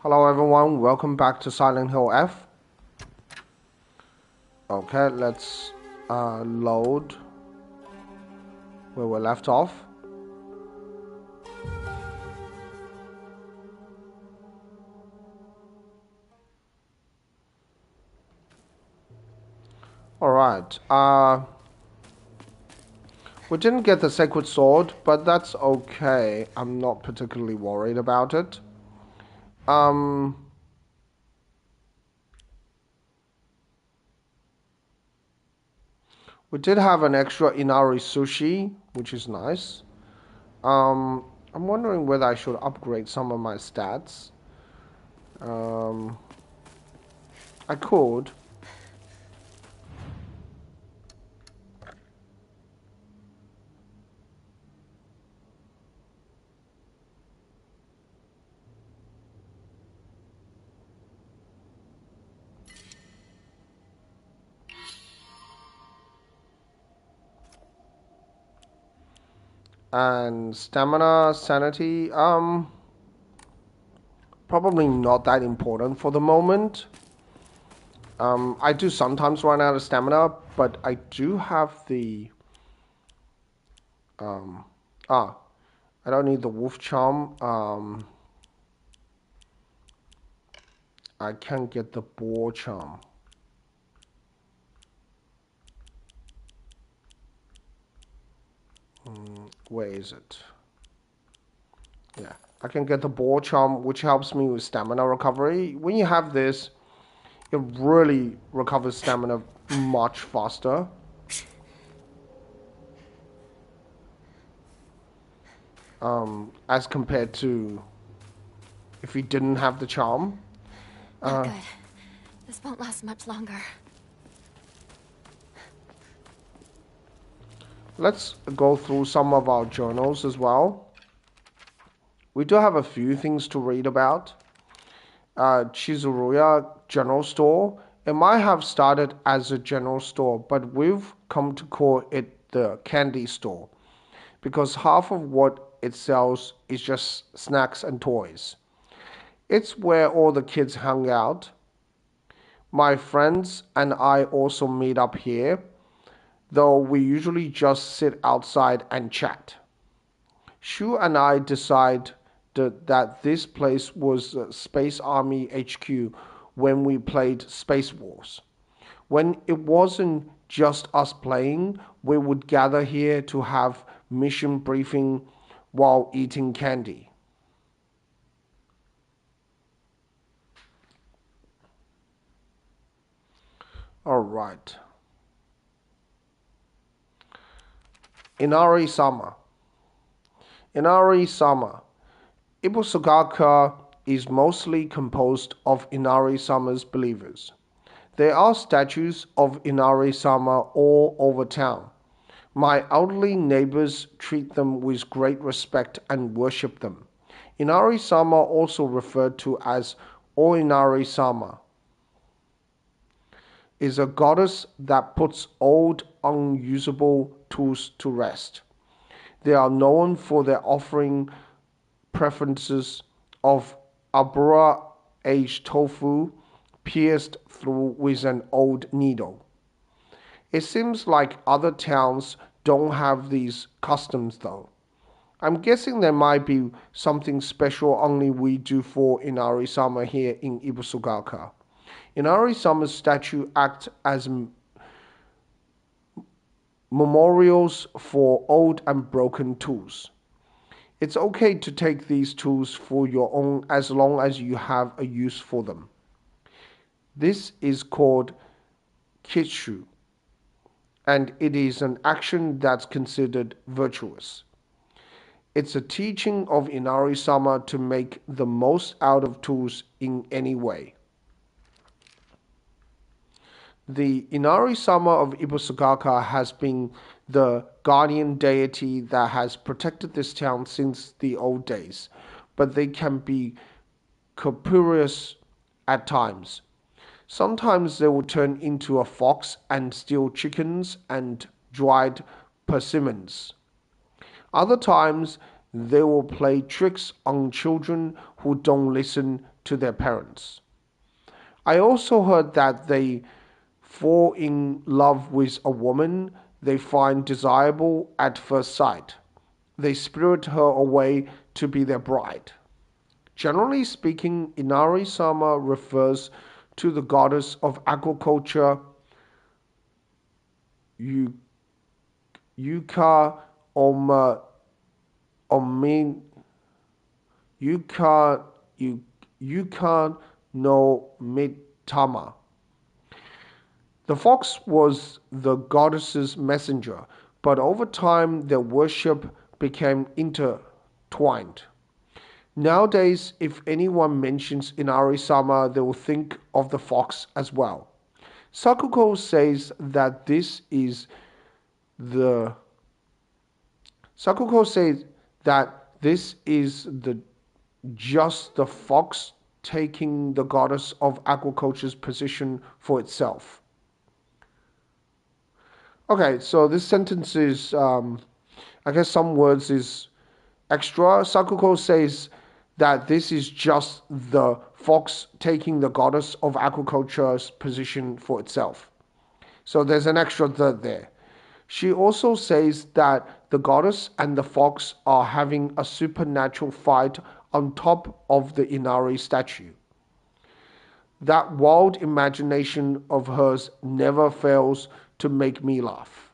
Hello everyone, welcome back to Silent Hill F. Okay, let's load where we left off. Alright, we didn't get the Sacred Sword, but that's okay. I'm not particularly worried about it. We did have an extra Inari Sushi, which is nice. I'm wondering whether I should upgrade some of my stats. I could. And stamina, sanity, probably not that important for the moment. I do sometimes run out of stamina, but I do have the um, I don't need the wolf charm. I can get the boar charm. Where is it? Yeah, I can get the boar charm, which helps me with stamina recovery. When you have this, it really recovers stamina much faster. As compared to if you didn't have the charm. Not good. This won't last much longer. Let's go through some of our journals as well. We do have a few things to read about. Chizuruya General Store. It might have started as a general store, but we've come to call it the candy store because half of what it sells is just snacks and toys. It's where all the kids hang out. My friends and I also meet up here, though we usually just sit outside and chat. Shu and I decided that this place was Space Army HQ when we played Space Wars. When it wasn't just us playing, we would gather here to have mission briefing while eating candy. All right. Inari-sama. Inari-sama. Ibusugaka is mostly composed of Inari-sama's believers. There are statues of Inari-sama all over town. My elderly neighbors treat them with great respect and worship them. Inari-sama, also referred to as Oinari-sama, is a goddess that puts old, unusable tools to rest. They are known for their offering preferences of abura aged tofu pierced through with an old needle. It seems like other towns don't have these customs though. I'm guessing there might be something special only we do for Inari-sama here in Ibusugaka. Inari-sama's statue acts as memorials for old and broken tools. It's okay to take these tools for your own as long as you have a use for them. This is called kitshu, and it is an action that's considered virtuous. It's a teaching of Inari-sama to make the most out of tools in any way. The Inari-sama of Ibusugaka has been the guardian deity that has protected this town since the old days, but they can be capricious at times. Sometimes they will turn into a fox and steal chickens and dried persimmons. Other times they will play tricks on children who don't listen to their parents. I also heard that they fall in love with a woman they find desirable at first sight. They spirit her away to be their bride. Generally speaking, Inari Sama refers to the goddess of agriculture, Yuka Oma, Omin, Yuka, Yuka no Mitama. The fox was the goddess's messenger, but over time their worship became intertwined. Nowadays, if anyone mentions Inari-sama, they will think of the fox as well. Sakuko says that this is the Sakuko says that this is the just the fox taking the goddess of agriculture's position for itself. Okay, so this sentence is, I guess some words is extra. Sakuko says that this is just the fox taking the goddess of agriculture's position for itself. So there's an extra the there. She also says that the goddess and the fox are having a supernatural fight on top of the Inari statue. That wild imagination of hers never fails to make me laugh.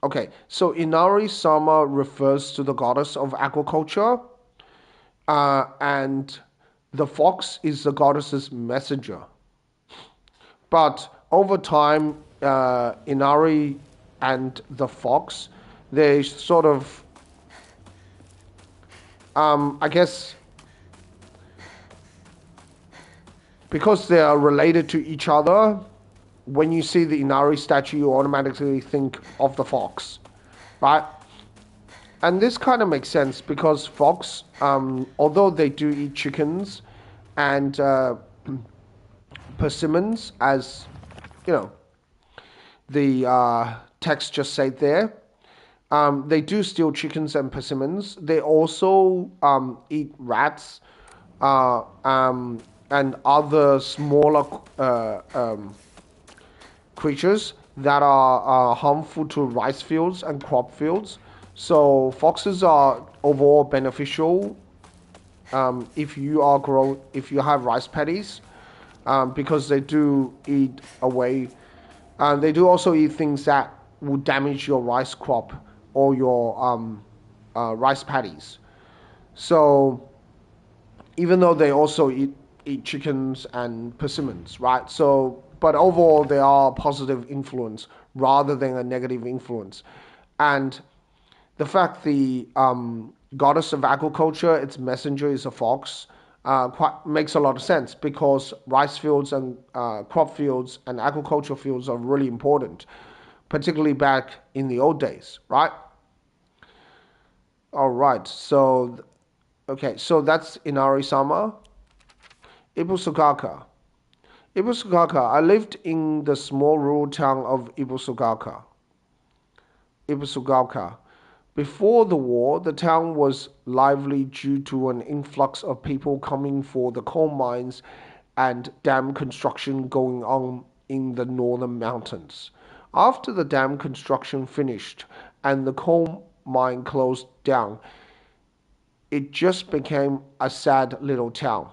Okay, so Inari Sama refers to the goddess of agriculture, and the fox is the goddess's messenger. But over time, Inari and the fox, they sort of, I guess, because they are related to each other, when you see the Inari statue, you automatically think of the fox, right? And this kind of makes sense because fox, although they do eat chickens and persimmons, as you know, the text just said there, they do steal chickens and persimmons. They also eat rats and other smaller creatures that are harmful to rice fields and crop fields. So foxes are overall beneficial if you have rice paddies, because they do eat away. They do also eat things that will damage your rice crop or your rice paddies. So even though they also eat chickens and persimmons, right? So, but overall, they are a positive influence rather than a negative influence. And the fact the goddess of agriculture, its messenger is a fox, quite makes a lot of sense because rice fields and crop fields and agricultural fields are really important, particularly back in the old days, right? All right, so okay, so that's Inari-sama. Ibusugaka. Ibusugaka. I lived in the small rural town of Ibusugaka. Ibusugaka. Before the war, the town was lively due to an influx of people coming for the coal mines and dam construction going on in the northern mountains. After the dam construction finished and the coal mine closed down, it just became a sad little town.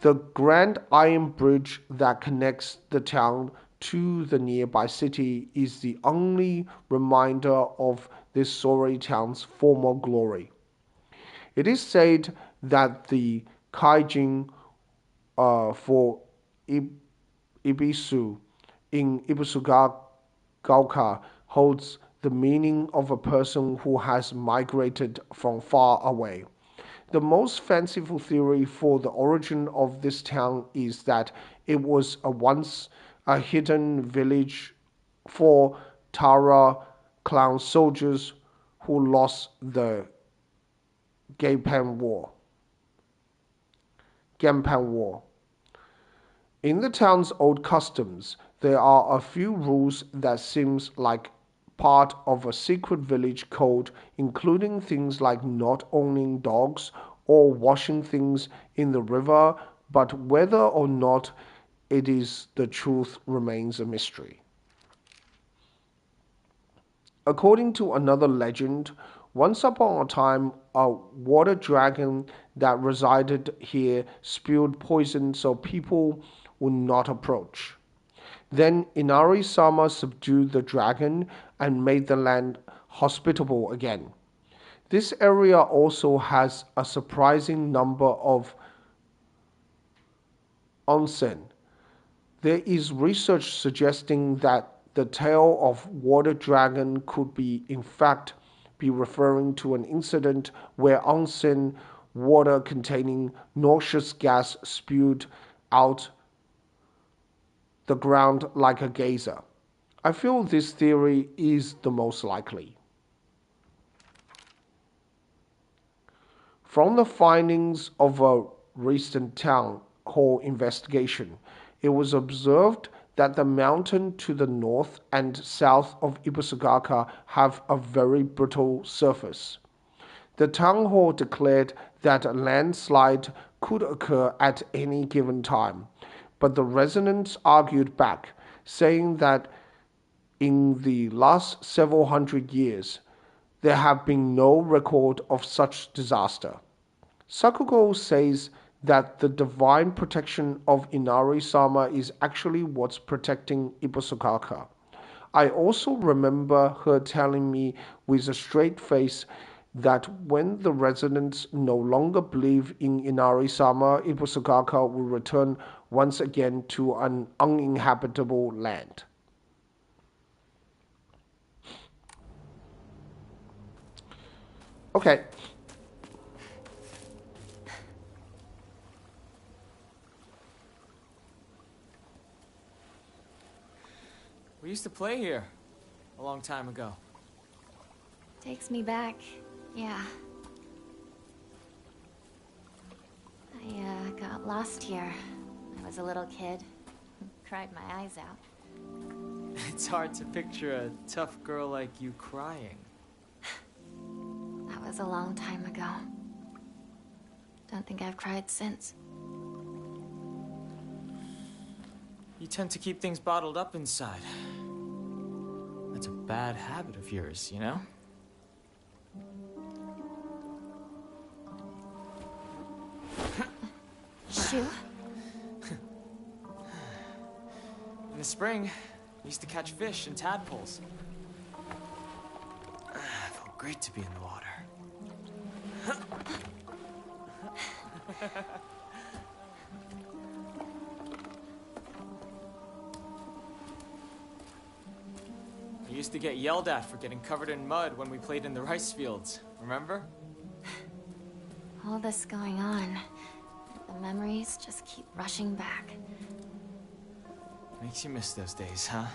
The Grand Iron Bridge that connects the town to the nearby city is the only reminder of this sorry town's former glory. It is said that the kaijin for Ibisu in Ibusugauka holds the meaning of a person who has migrated from far away. The most fanciful theory for the origin of this town is that it was once a hidden village for Tara clan soldiers who lost the Gampan War. Gampan War. In the town's old customs, there are a few rules that seems like part of a secret village code, including things like not owning dogs or washing things in the river, but whether or not it is the truth remains a mystery. According to another legend, once upon a time a water dragon that resided here spewed poison so people would not approach. Then Inari-sama subdued the dragon and made the land hospitable again. This area also has a surprising number of onsen. There is research suggesting that the tale of water dragon could in fact be referring to an incident where onsen water containing noxious gas spewed out the ground like a geyser. I feel this theory is the most likely. From the findings of a recent town hall investigation, it was observed that the mountain to the north and south of Ibusugaka have a very brittle surface. The town hall declared that a landslide could occur at any given time, but the residents argued back, saying that in the last several hundred years, there have been no record of such disaster. Sakugo says that the divine protection of Inari-sama is actually what's protecting Ibusugaka. I also remember her telling me with a straight face that when the residents no longer believe in Inari-sama, Ibusugaka will return once again to an uninhabitable land. Okay. We used to play here a long time ago. Takes me back. Yeah. I got lost here. I was a little kid. Cried my eyes out. It's hard to picture a tough girl like you crying. That was a long time ago. Don't think I've cried since. You tend to keep things bottled up inside. That's a bad habit of yours, you know? Shu? In the spring, we used to catch fish and tadpoles. It felt great to be in the water. We used to get yelled at for getting covered in mud when we played in the rice fields, remember? All this going on. The memories just keep rushing back. Makes you miss those days, huh?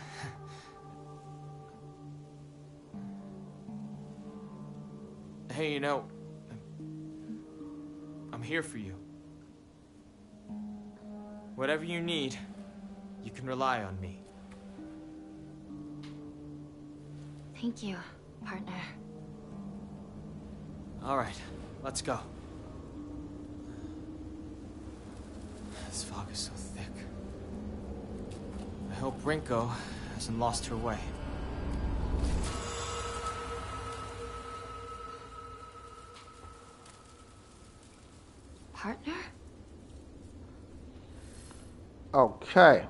Hey, you know, I'm here for you. Whatever you need, you can rely on me. Thank you, partner. All right, let's go. This fog is so thick. I hope Rinko hasn't lost her way. Partner? Okay.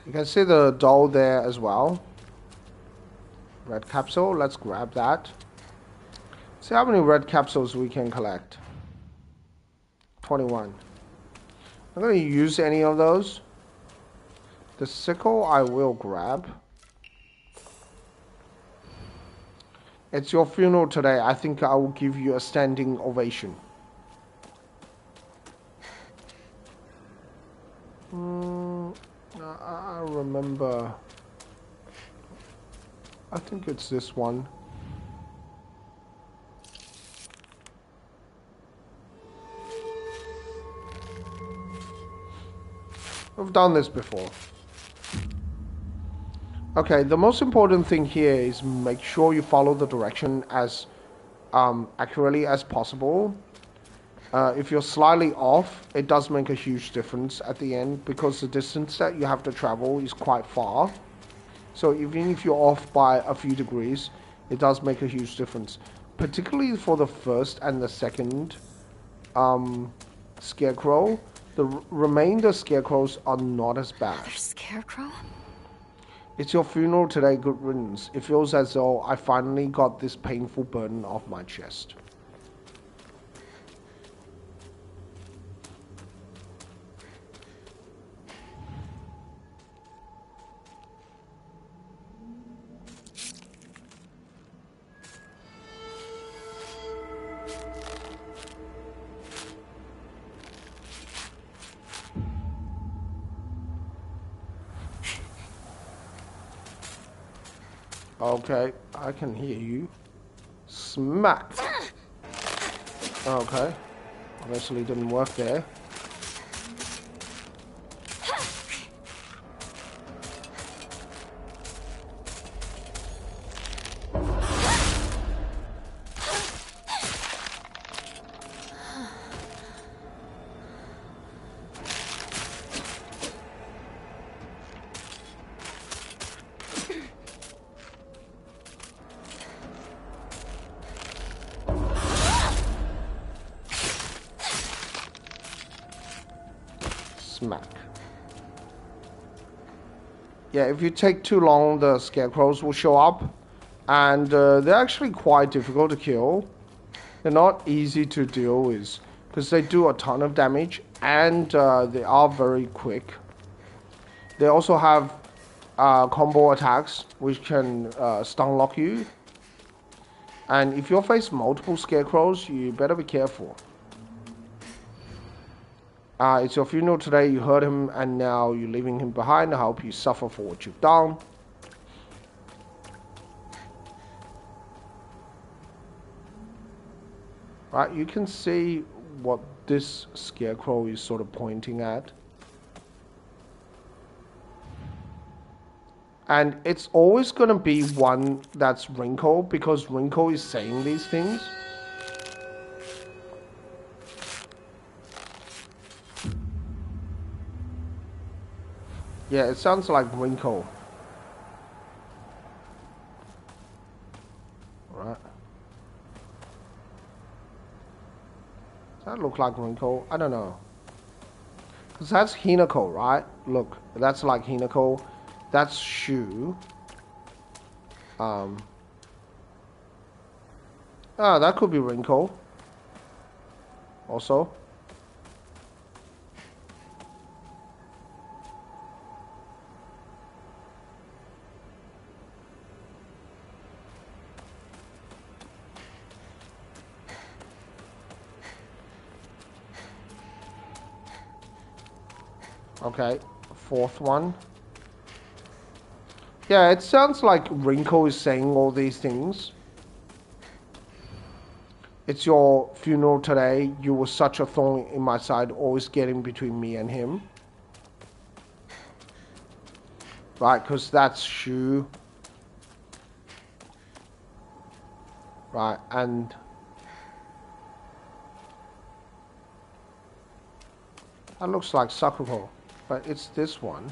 You can see the doll there as well. Red capsule, let's grab that. See how many red capsules we can collect. 21. I'm going to use any of those. The sickle I will grab. It's your funeral today. I think I will give you a standing ovation. I remember. I think it's this one. We've done this before. Okay, the most important thing here is make sure you follow the direction as accurately as possible. If you're slightly off, it does make a huge difference at the end because the distance that you have to travel is quite far. So even if you're off by a few degrees, it does make a huge difference. Particularly for the first and the second scarecrow. The remainder scarecrows are not as bad. Another scarecrow? It's your funeral today, good riddance. It feels as though I finally got this painful burden off my chest. Okay, I can hear you. Smack! Okay. Obviously didn't work there. Smack. Yeah, if you take too long, the scarecrows will show up. And they're actually quite difficult to kill. They're not easy to deal with. Because they do a ton of damage. And they are very quick. They also have combo attacks, which can stun lock you. And if you face multiple scarecrows, you better be careful. It's your funeral today, you hurt him, and now you're leaving him behind. I hope you suffer for what you've done. Right, you can see what this scarecrow is sort of pointing at. And it's always going to be one that's Rinko, because Rinko is saying these things. Yeah, it sounds like Rinko. Right. Does that look like Rinko? I don't know. Because that's Hinako, right? Look, that's like Hinako. That's Shu. That could be Rinko. Also. Okay, fourth one. Yeah, it sounds like Rinko is saying all these things. It's your funeral today. You were such a thorn in my side, always getting between me and him. Right, because that's Shu. Right, and... that looks like Sakuko. But it's this one.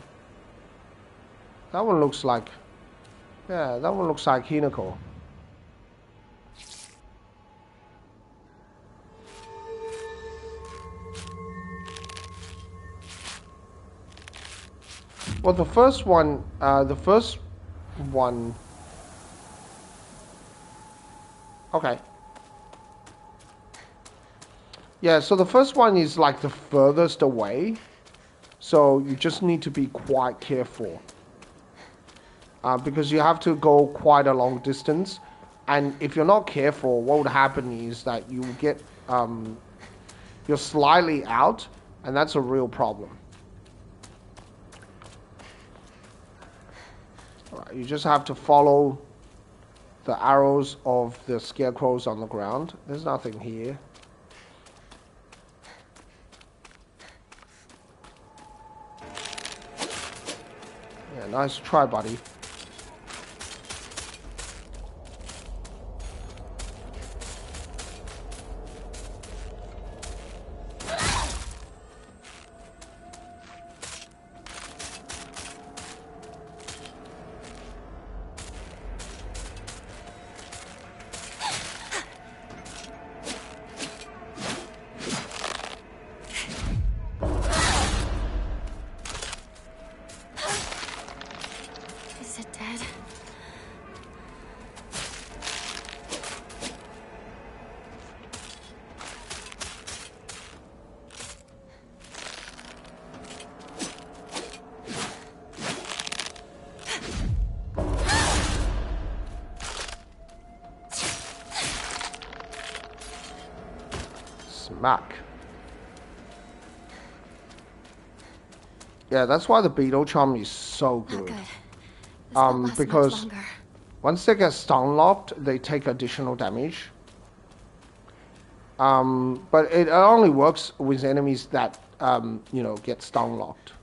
That one looks like... yeah, that one looks like Hinako. Well, the first one... Okay. Yeah, so the first one is like the furthest away. So you just need to be quite careful. Because you have to go quite a long distance. And if you're not careful, what would happen is that you get... you're slightly out. And that's a real problem. Alright, you just have to follow the arrows of the scarecrows on the ground. There's nothing here. nice try, buddy. Is it dead? Smack. Yeah, that's why the beetle charm is so Not good. good. This won't last Because much longer. once they get stun locked, they take additional damage. But it only works with enemies that you know, get stun locked.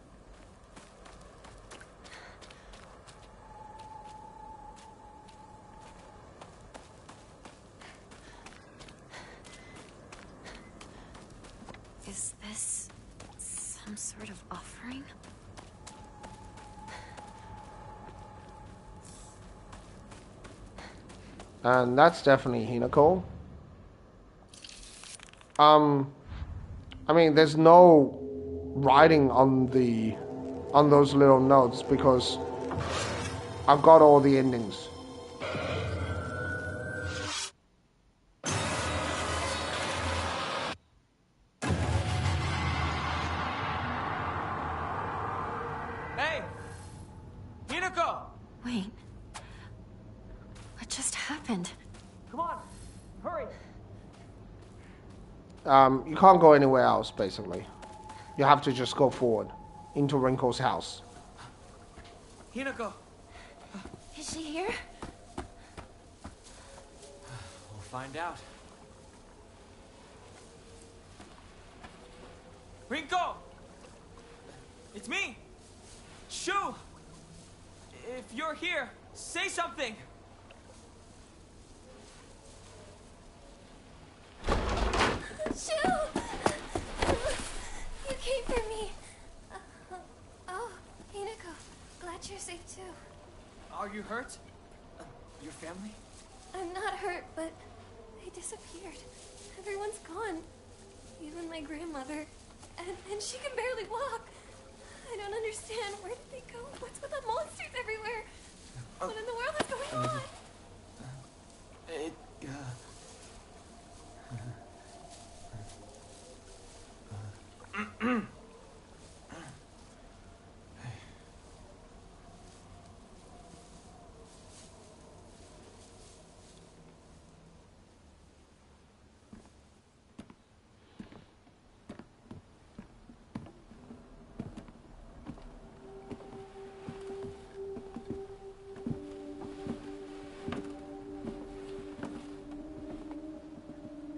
Is this some sort of offering? And that's definitely Hinako. I mean, there's no writing on those little notes because I've got all the endings. Hey! Hinako! Wait. What just happened? Come on! Hurry! You can't go anywhere else, basically. You have to just go forward into Rinko's house. Hinako! Is she here? We'll find out. Rinko! It's me! Shu! If you're here, say something! Shu! You came for me. Oh, Hinako. Glad you're safe too. Are you hurt? Your family? I'm not hurt, but they disappeared. Everyone's gone. Even my grandmother. And she can barely walk. I don't understand. Where did they go? What's with the monsters everywhere? What in the world is going on?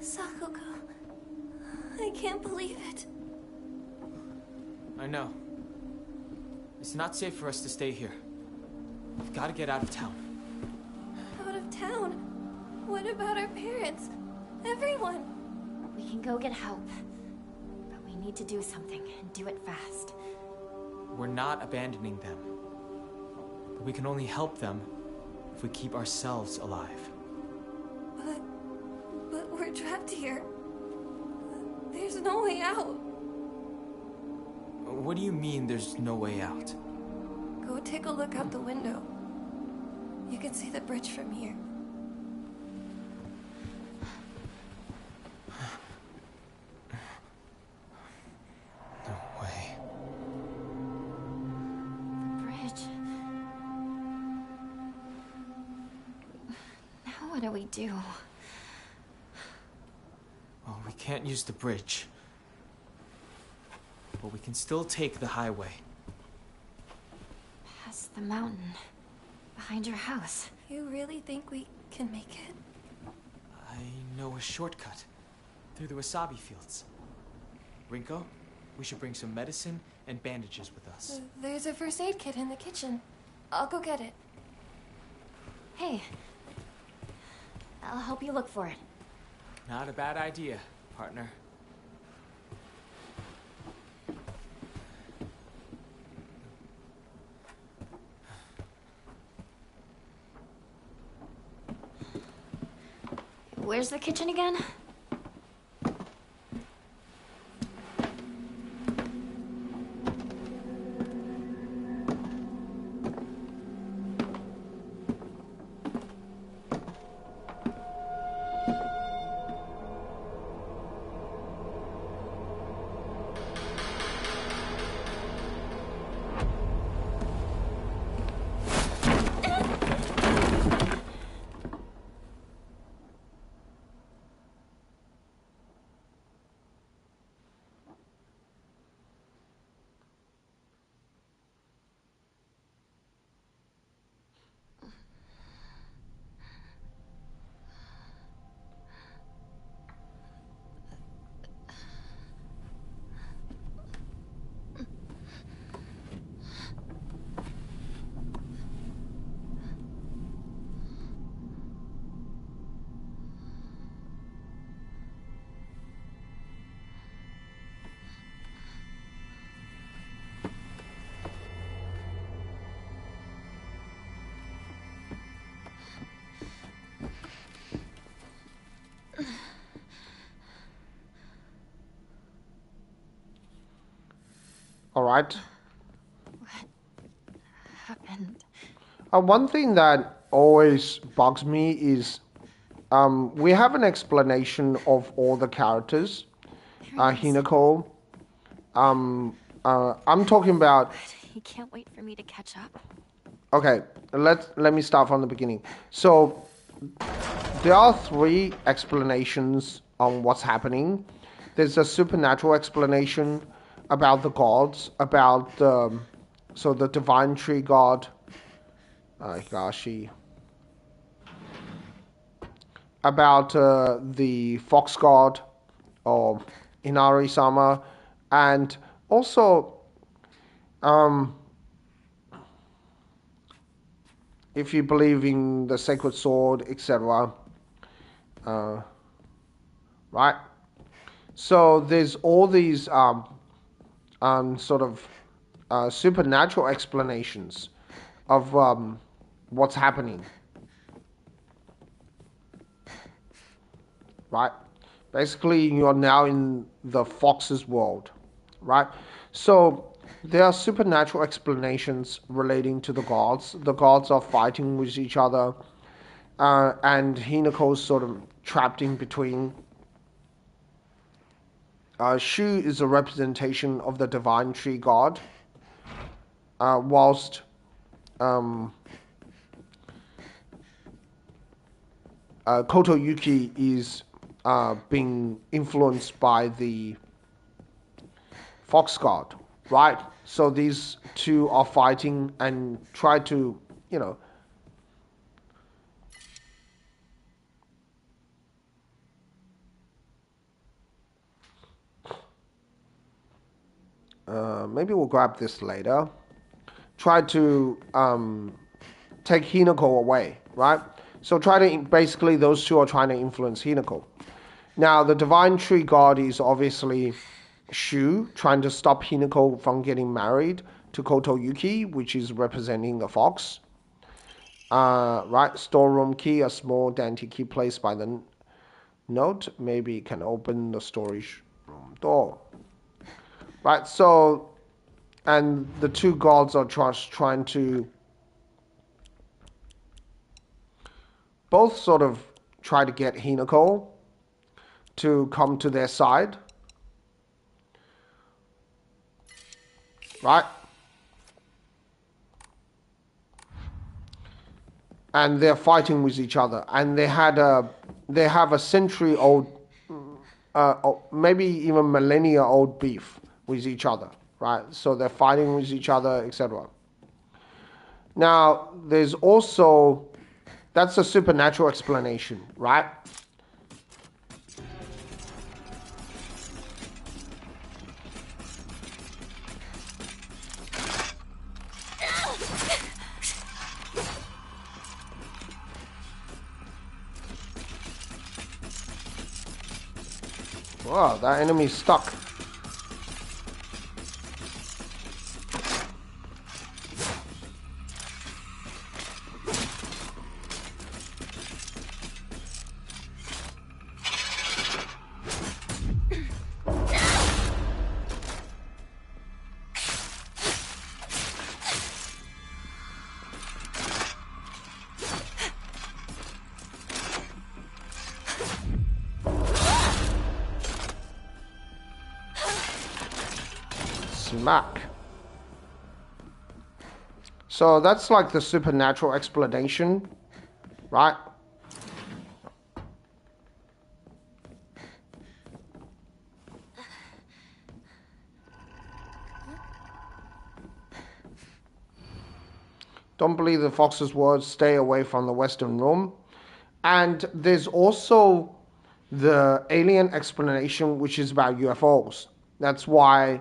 Sakuga. I can't believe it. I know. It's not safe for us to stay here. We've got to get out of town. Out of town? What about our parents? Everyone? We can go get help. But we need to do something, and do it fast. We're not abandoning them. But we can only help them if we keep ourselves alive. But we're trapped here. There's no way out. What do you mean there's no way out? Go take a look out the window. You can see the bridge from here. No way. The bridge. Now what do we do? Well, we can't use the bridge. But we can still take the highway. Past the mountain. Behind your house. You really think we can make it? I know a shortcut through the wasabi fields. Rinko, we should bring some medicine and bandages with us. There's a first aid kit in the kitchen. I'll go get it. Hey, I'll help you look for it. Not a bad idea, partner. Where's the kitchen again? All right. Happened. One thing that always bugs me is we have an explanation of all the characters. Hinako. I'm talking about. He can't wait for me to catch up. Okay, let me start from the beginning. So there are three explanations on what's happening. There's a supernatural explanation about the gods, about the divine tree god, Higashi, about the fox god, or Inari-sama, and also if you believe in the sacred sword, etc. Right? So there's all these sort of supernatural explanations of what's happening. Right? Basically, you're now in the fox's world. Right? So there are supernatural explanations relating to the gods. The gods are fighting with each other, and Hinako's sort of trapped in between. Shu is a representation of the divine tree god, whilst Koto Yuki is being influenced by the fox god, right? So these two are fighting and try to, maybe we'll grab this later. Try to take Hinako away, right? So basically those two are trying to influence Hinako. Now the divine tree god is obviously Shu, trying to stop Hinako from getting married to Koto Yuki, which is representing a fox. Right, storeroom key, a small dainty key placed by the note, maybe can open the storage room door. Right, so, and the two gods are trying to both sort of try to get Hinako to come to their side. Right? And they're fighting with each other. And they have a century-old, maybe even millennia-old beef with each other, right? So they're fighting with each other, etc. Now, there's also, that's a supernatural explanation, right? Wow, that enemy's stuck. Smack. So that's like the supernatural explanation, right? Don't believe the fox's words, stay away from the Western room. And there's also the alien explanation, which is about UFOs. That's why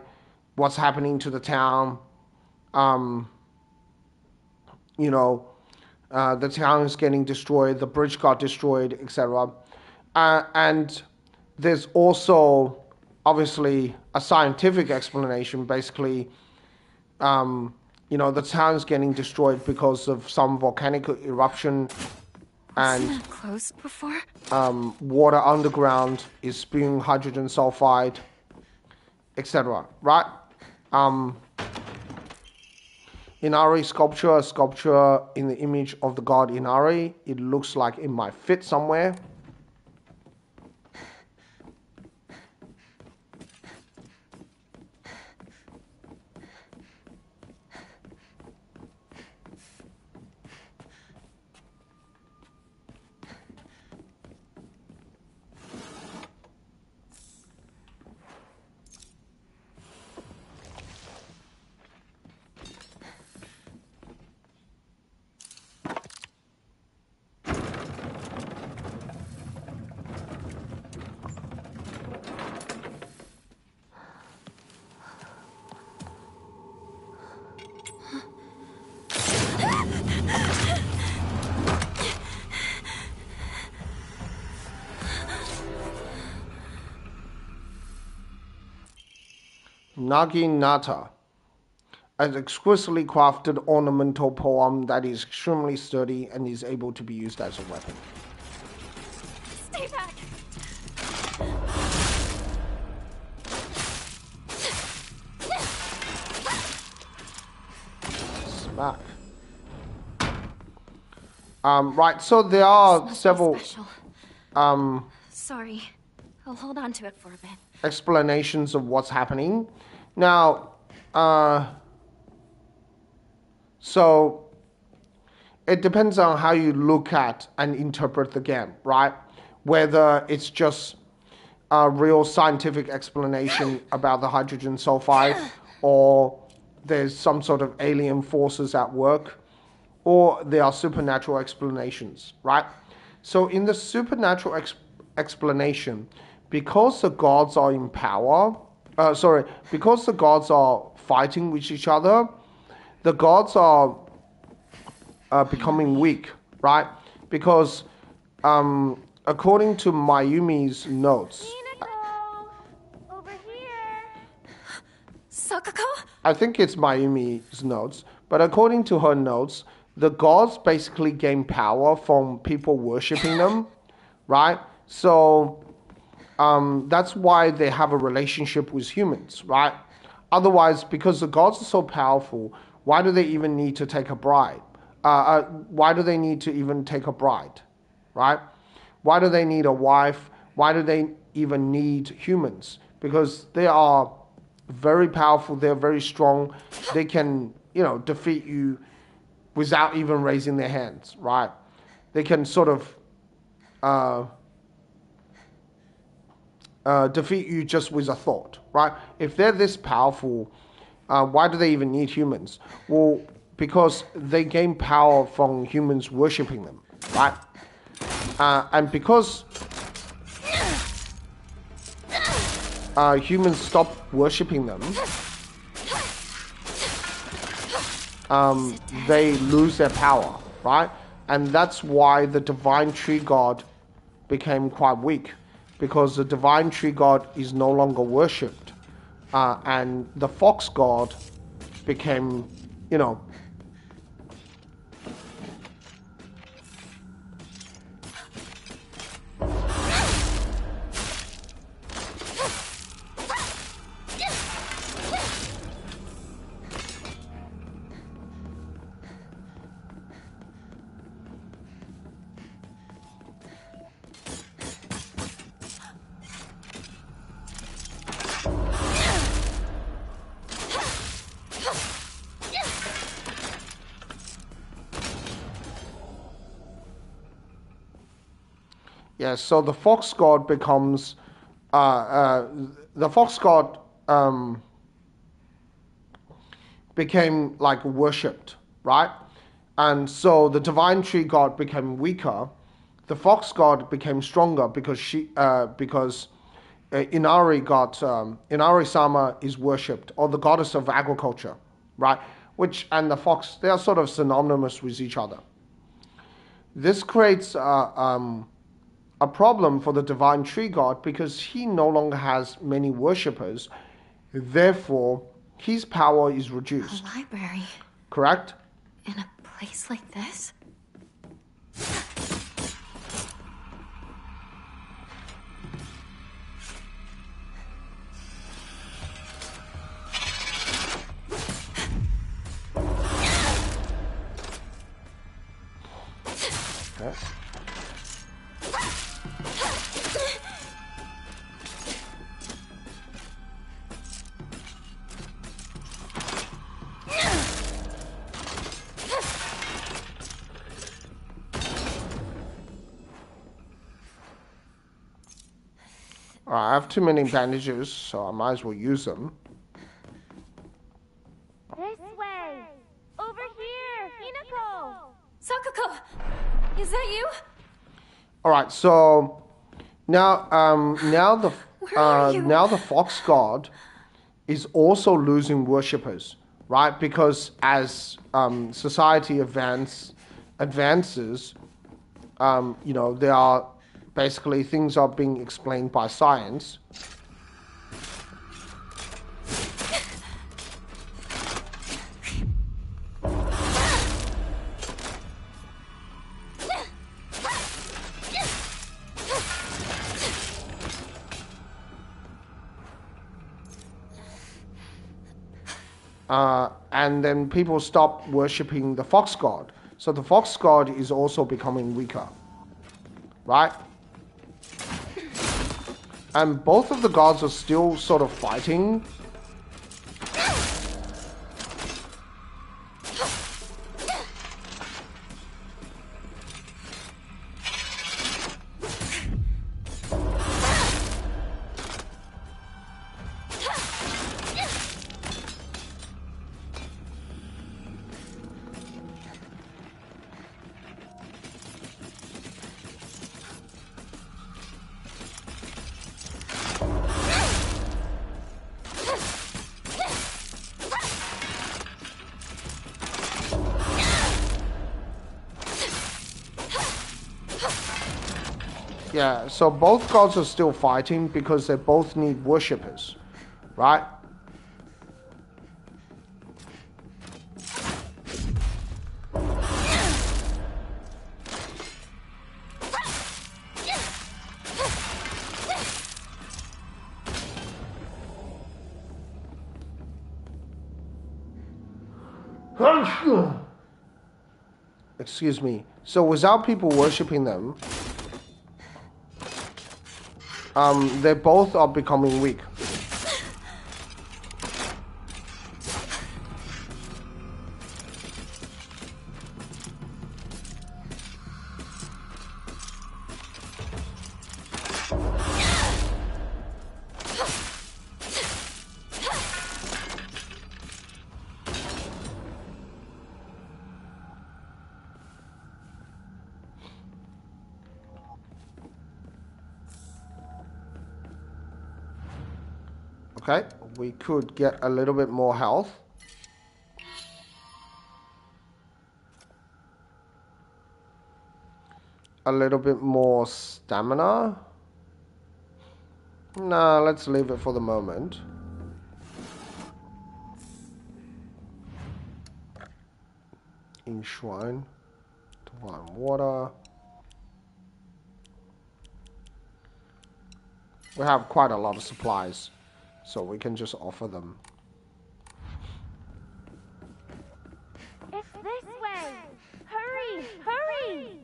what's happening to the town, the town is getting destroyed, the bridge got destroyed, etc. And there's also, obviously, a scientific explanation. Basically, the town is getting destroyed because of some volcanic eruption, and Wasn't that close before? Water underground is spewing hydrogen sulfide, etc. Right? Inari sculpture, a sculpture in the image of the god Inari. It looks like it might fit somewhere. Naginata, an exquisitely crafted ornamental poem that is extremely sturdy and is able to be used as a weapon. Stay back! Smack. Right, so there are This must be several special. Sorry. I'll hold on to it for a bit. explanations of what's happening. Now, so it depends on how you look at and interpret the game, right? Whether it's just a real scientific explanation about the hydrogen sulfide, or there's some sort of alien forces at work, or there are supernatural explanations, right? So in the supernatural explanation, because the gods are in power, because the gods are fighting with each other, the gods are becoming weak, right? Because according to Mayumi's notes, Over here! Sakako? I think it's Mayumi's notes, but according to her notes, the gods basically gain power from people worshipping them, right? So that's why they have a relationship with humans, right? Otherwise, because the gods are so powerful, why do they even need to take a bride? Why do they need to even take a bride, right? Why do they need a wife? Why do they even need humans? Because they are very powerful, they're very strong, they can, defeat you without even raising their hands, right? They can sort of defeat you just with a thought, right? If they're this powerful, why do they even need humans? Well, because they gain power from humans worshipping them, right? And because humans stop worshipping them, they lose their power, right? And that's why the divine tree god became quite weak, because the divine tree god is no longer worshipped, and the fox god became, you know, yeah, so the fox god becomes, the fox god became like worshipped, right? And so the divine tree god became weaker. The fox god became stronger because Inari Sama is worshipped, or the goddess of agriculture, right? Which and the fox, they are sort of synonymous with each other. This creates a problem for the divine tree god because he no longer has many worshippers. Therefore, his power is reduced. A library. Correct? In a place like this? Okay. I have too many bandages, so I might as well use them. This way! Over here! Hinako! Sakuko! Is that you? Alright, so now Where are you? now the fox god is also losing worshippers, right? Because as society advances, you know, there are basically things are being explained by science. And then people stop worshipping the fox god. So the fox god is also becoming weaker, right? And both of the gods are still sort of fighting. Yeah, so both gods are still fighting because they both need worshippers, right? Excuse me. So without people worshipping them, they both are becoming weak. Okay, we could get a little bit more health. A little bit more stamina. Nah, let's leave it for the moment. Enshrine. Divine water. We have quite a lot of supplies, so we can just offer them. It's this way! Hurry! Hurry!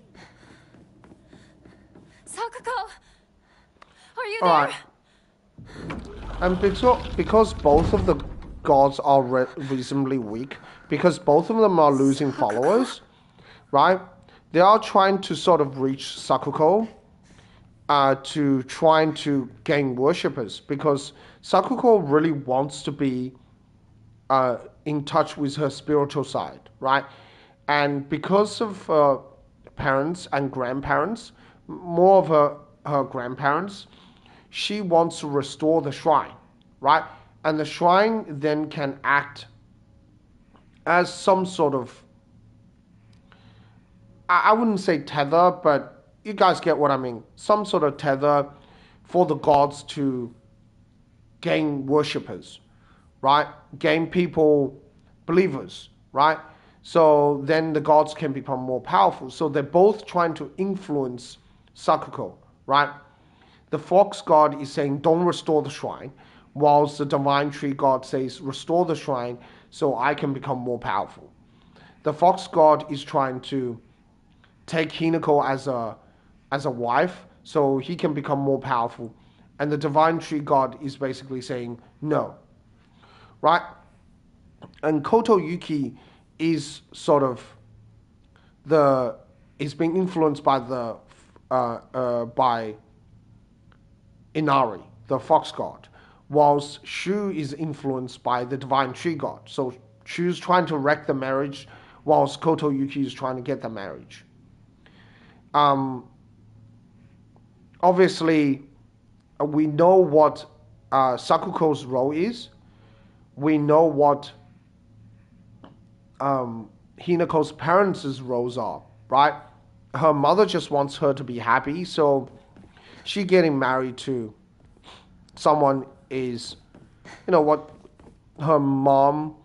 Sakuko! Are you All there? right. And because both of the gods are reasonably weak, because both of them are losing followers, right? They are trying to sort of reach Sakuko to trying to gain worshippers, because Sakuko really wants to be in touch with her spiritual side, right? And because of parents and grandparents, more of her grandparents, she wants to restore the shrine, right? And the shrine then can act as some sort of, I wouldn't say tether, but you guys get what I mean. Some sort of tether for the gods to gain worshippers, right? Gain people, believers, right? So then the gods can become more powerful. So they're both trying to influence Sakuko, right? The fox god is saying, don't restore the shrine, whilst the divine tree god says, restore the shrine so I can become more powerful. The fox god is trying to take Hinako as a wife so he can become more powerful. And the divine tree god is basically saying, no, right? And Koto Yuki is sort of is being influenced by by Inari, the fox god, whilst Shu is influenced by the divine tree god. So Shu's trying to wreck the marriage, whilst Koto Yuki is trying to get the marriage. Obviously, we know what Sakuko's role is. We know what Hinako's parents' roles are, right? Her mother just wants her to be happy, so she getting married to someone is, what her mom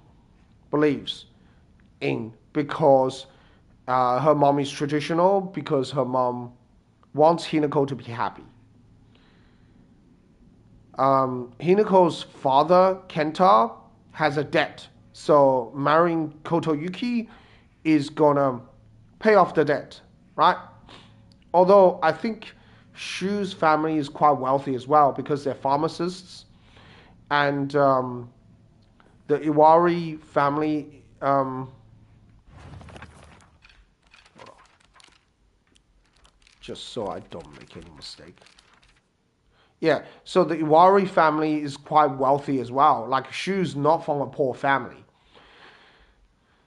believes in, because her mom is traditional, because her mom wants Hinako to be happy. Hinako's father, Kenta, has a debt, so marrying Koto Yuki is gonna pay off the debt, right? Although I think Shu's family is quite wealthy as well, because they're pharmacists, and the Iwari family. Just so I don't make any mistake. Yeah, so the Iwari family is quite wealthy as well. Like, Shu's not from a poor family.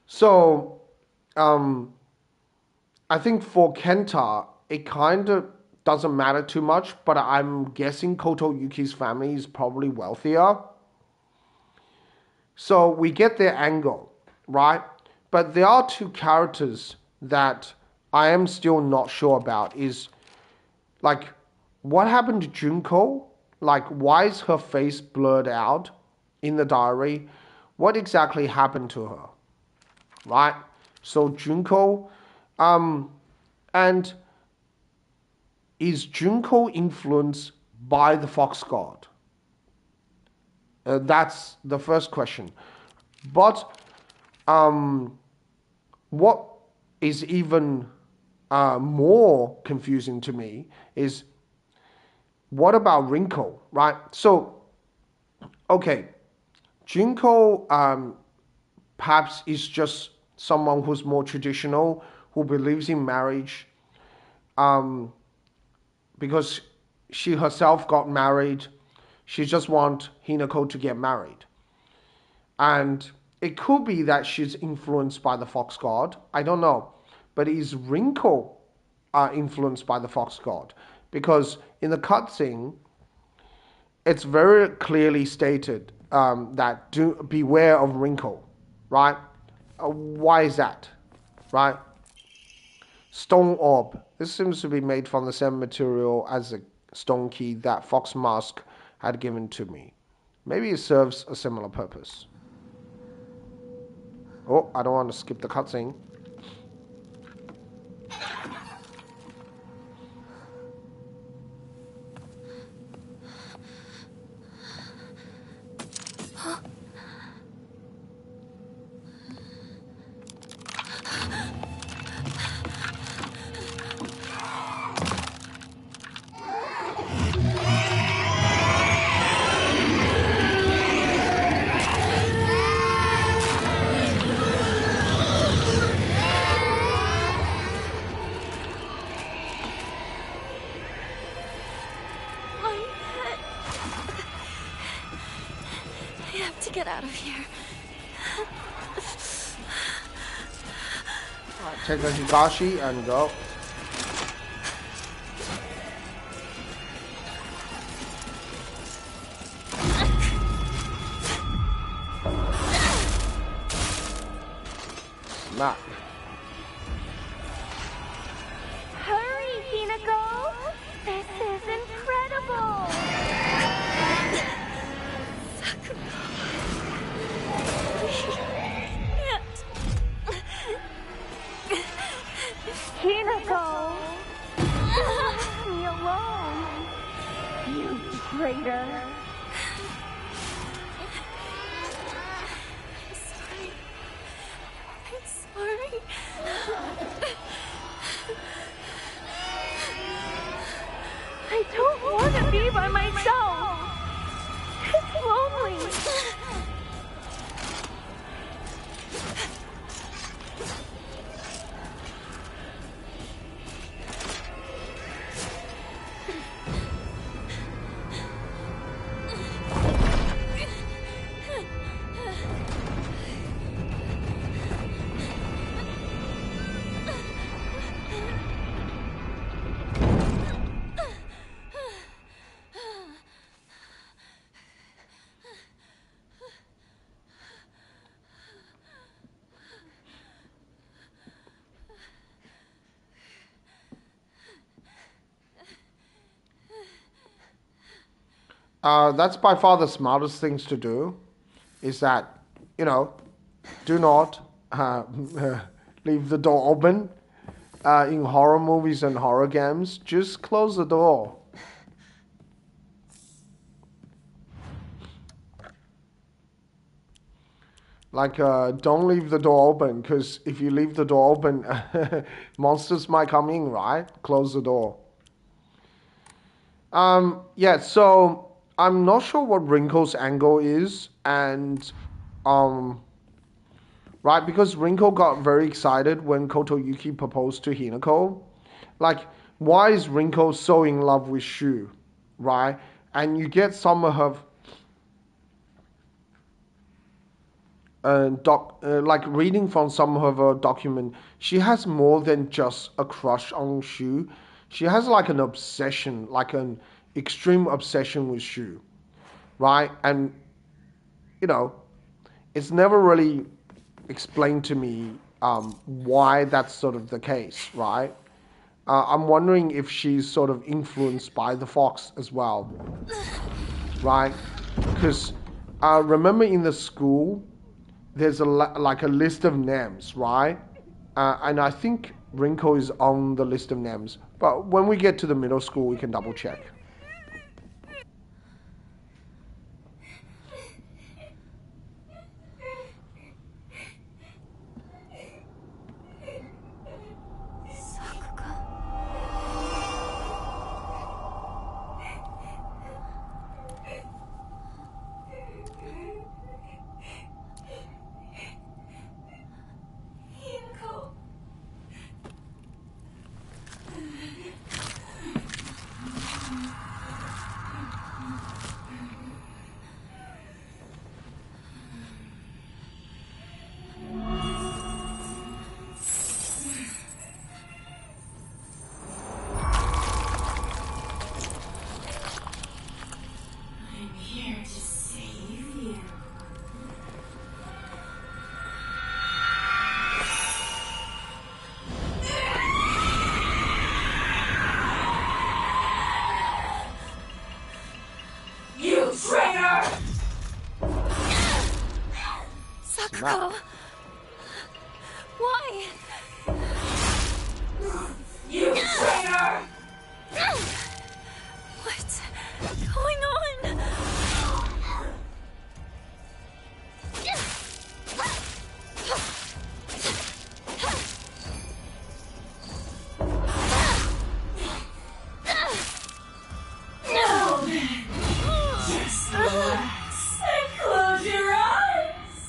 So, I think for Kenta, it kind of doesn't matter too much, but I'm guessing Koto Yuki's family is probably wealthier. So we get their angle, right? But there are two characters that I am still not sure about. Is like, what happened to Junko? Like, why is her face blurred out in the diary? What exactly happened to her? Right? So Junko, and is Junko influenced by the fox god? That's the first question. But what is even more confusing to me is, what about Rinko, right? So, okay, Junko perhaps is just someone who's more traditional, who believes in marriage, because she herself got married. She just wants Hinako to get married. And it could be that she's influenced by the fox god. I don't know. But is Rinko influenced by the fox god? Because in the cutscene, it's very clearly stated that beware of Rinko, right? Why is that, right? Stone orb. This seems to be made from the same material as the stone key that Fox Mask had given to me. Maybe it serves a similar purpose. Oh, I don't want to skip the cutscene. I have to get out of here. Take a Higashi and go. Smack. Hurry, Hinako! This is incredible! Hinako! Leave me alone! You traitor! I'm sorry. I don't want to be by myself! It's lonely! That's by far the smartest things to do, is that, do not leave the door open. In horror movies and horror games, just close the door. Like, don't leave the door open, because if you leave the door open, monsters might come in, right? Close the door. Yeah, so I'm not sure what Rinko's angle is, and right, because Rinko got very excited when Kotoyuki proposed to Hinako. Like, why is Rinko so in love with Shu, right? And you get some of her like reading from some of her document, she has more than just a crush on Shu. She has like an obsession, like an extreme obsession with Shu, right? And it's never really explained to me why that's sort of the case, right? I'm wondering if she's sort of influenced by the fox as well, right? Because remember in the school, there's like a list of names, right? And I think Rinko is on the list of names. But when we get to the middle school, we can double check. now. Why? You traitor! What's going on? No! Just relax and close your eyes!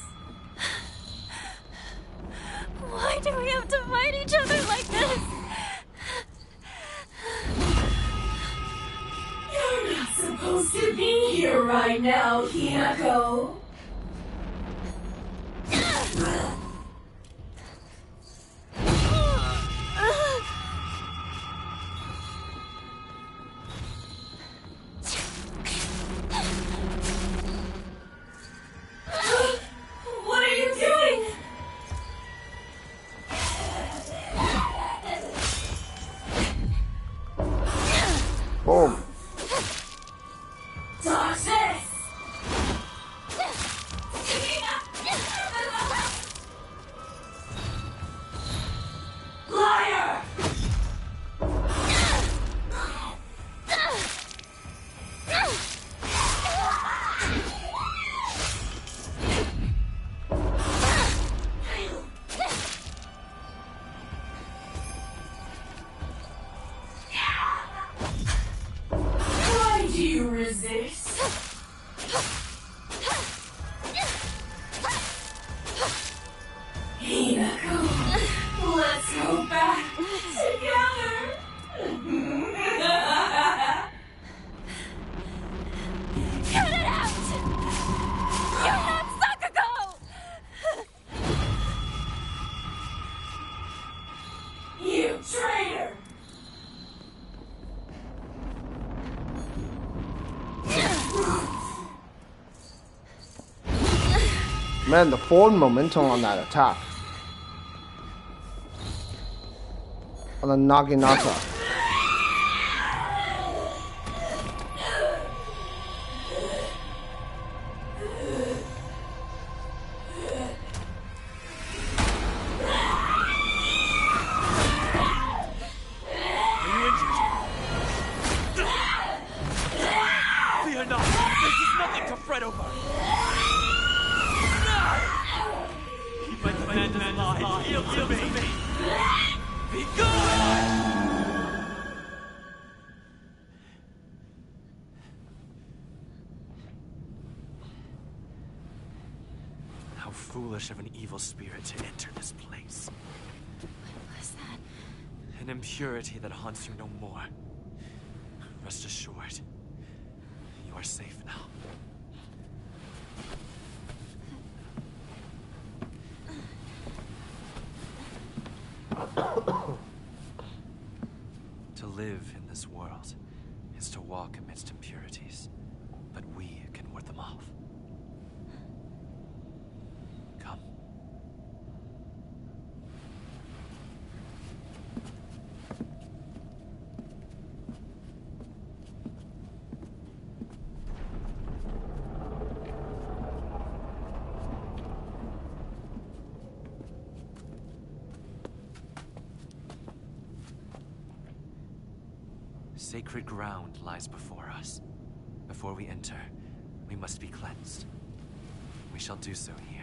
Why do we have to fight each other like this? You're not supposed to be here right now, Hinako. What are you doing? Boom. Darkness! Liar! Why do you resist? Hinako, let's go back together. Cut it out! You're not Sakugo! You traitor! Man, the forward momentum on that attack. On the Naginata. Fear not. This is nothing to fret over. Keep my command alive. Yield to me. Be gone! How foolish of an evil spirit to enter this place. What was that? An impurity that haunts you no more. Rest assured, you are safe now. To live in this world is to walk amidst impurities, but we can ward them off. Come. Sacred ground lies before us. Before we enter, we must be cleansed. We shall do so here.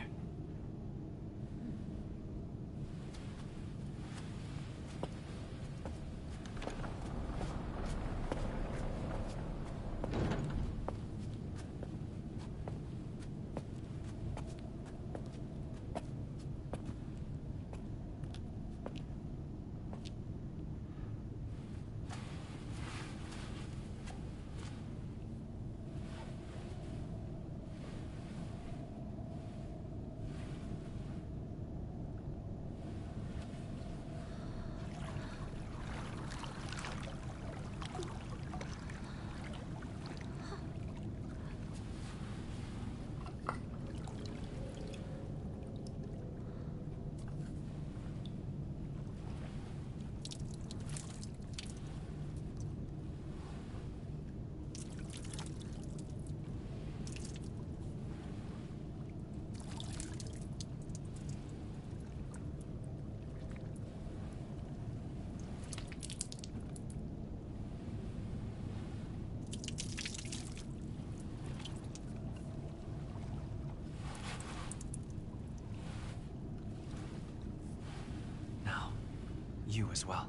you as well.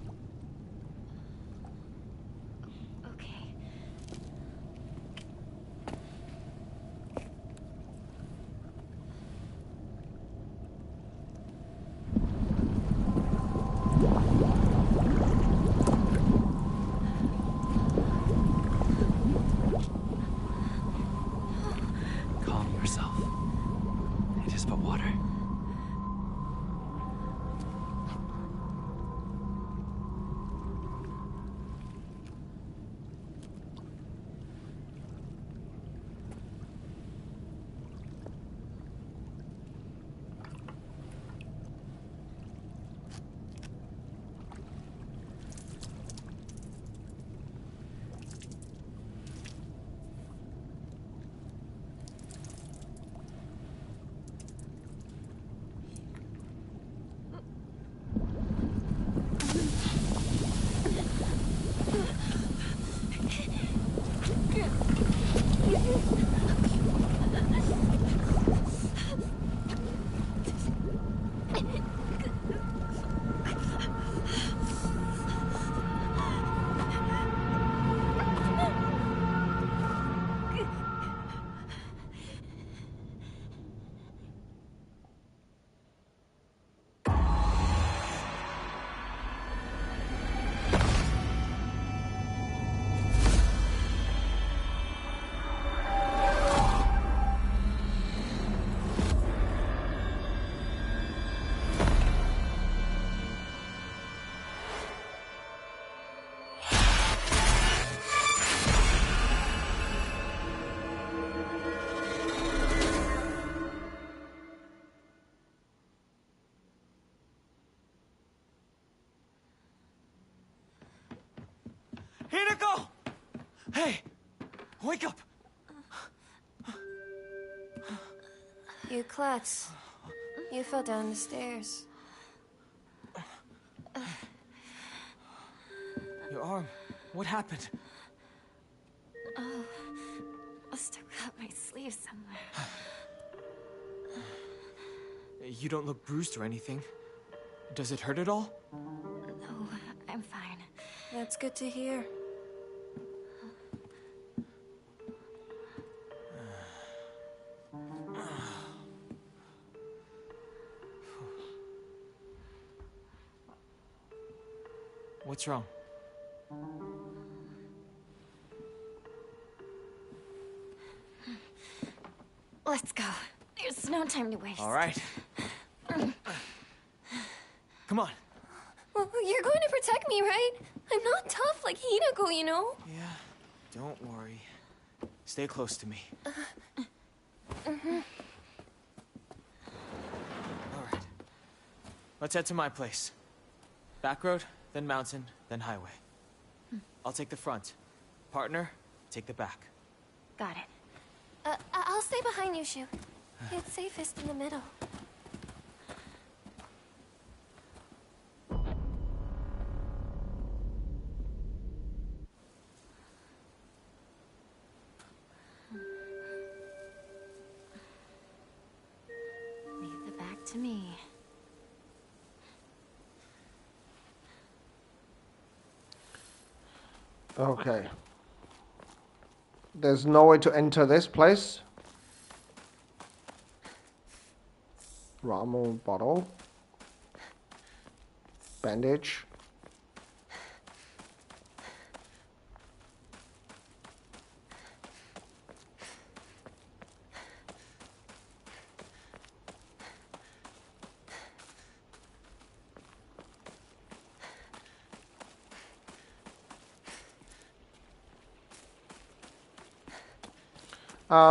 Okay. Calm yourself. It is but water. Hinako! Hey! Wake up! You klutz. You fell down the stairs. Your arm. What happened? Must have cut my sleeve somewhere. You don't look bruised or anything. Does it hurt at all? No, I'm fine. That's good to hear. What's wrong? Let's go. There's no time to waste. All right. Come on. Well, you're going to protect me, right? I'm not tough like Hinako, you know? Yeah, don't worry. Stay close to me. All right. Let's head to my place. Back road, then mountain, then highway. I'll take the front. Partner, take the back. Got it. I'll stay behind you, Shu. It's safest in the middle. Leave the back to me. Okay. There's no way to enter this place. Ramen bottle. Bandage.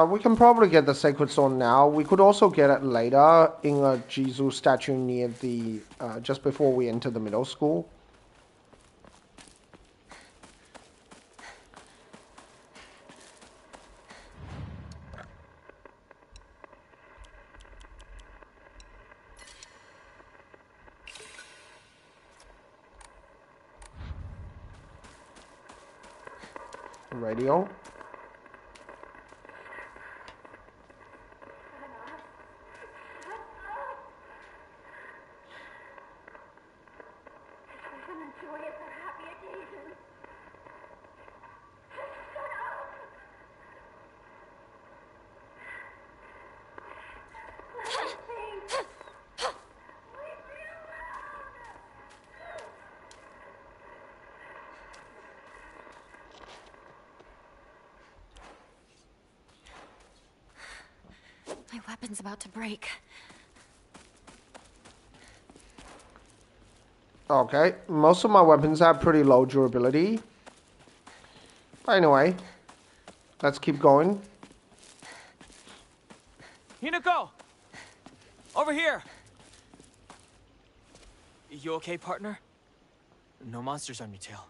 We can probably get the Sacred Sword now. We could also get it later in a Jizu statue near the, just before we enter the middle school. Radio. weapon's about to break. Okay, most of my weapons have pretty low durability. But anyway, let's keep going. Hinako! Over here! You okay, partner? No monsters on your tail,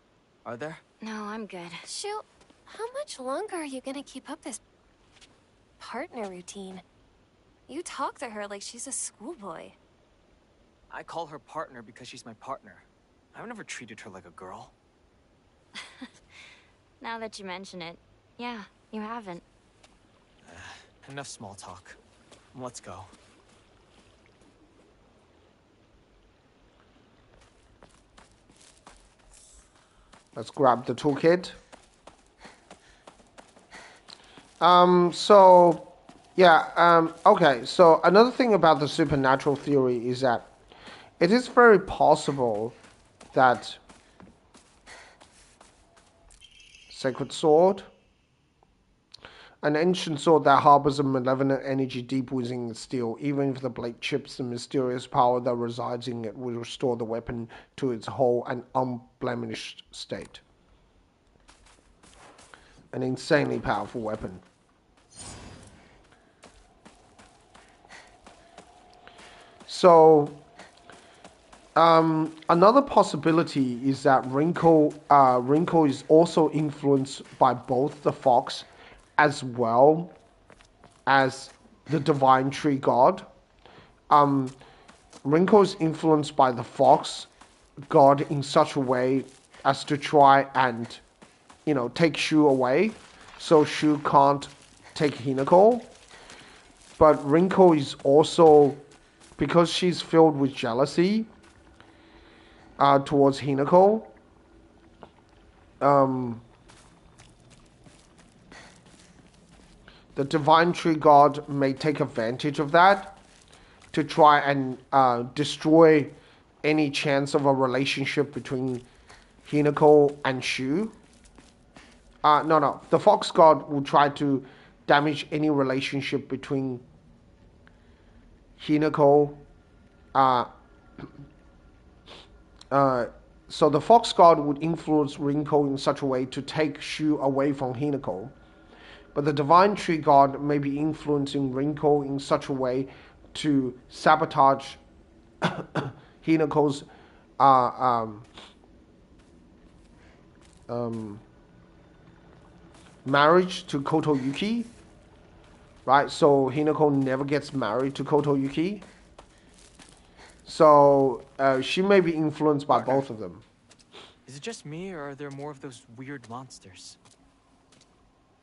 are there? No, I'm good. Shu, how much longer are you gonna keep up this partner routine? You talk to her like she's a schoolboy. I call her partner because she's my partner. I've never treated her like a girl. Now that you mention it, yeah, you haven't. Enough small talk. Let's go. Let's grab the toolkit. Okay, so another thing about the supernatural theory is that it is very possible that Sacred Sword, an ancient sword that harbors a malevolent energy deep within its steel, even if the blade chips, the mysterious power that resides in it will restore the weapon to its whole and unblemished state. An insanely powerful weapon. So, another possibility is that Rinko is also influenced by both the fox as well as the divine tree god. Rinko is influenced by the fox god in such a way as to try and, take Shu away, so Shu can't take Hinako. But Rinko is also, because she's filled with jealousy towards Hinako, the divine tree god may take advantage of that to try and destroy any chance of a relationship between Hinako and Shu. No. The fox god will try to damage any relationship between Hinako. So the fox god would influence Rinko in such a way to take Shu away from Hinako. But the divine tree god may be influencing Rinko in such a way to sabotage Hinako's marriage to Koto Yuki. Right, so Hinako never gets married to Koto Yuki. So she may be influenced by both of them. Is it just me, or are there more of those weird monsters?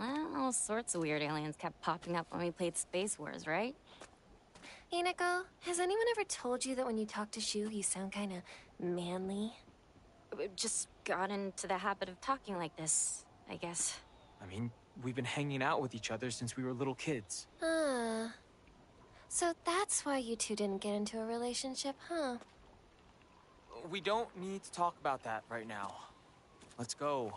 Well, all sorts of weird aliens kept popping up when we played Space Wars, right? Hinako, has anyone ever told you that when you talk to Shu, you sound kinda manly? We just got into the habit of talking like this, I guess. I mean, we've been hanging out with each other since we were little kids. So that's why you two didn't get into a relationship, huh? We don't need to talk about that right now. Let's go.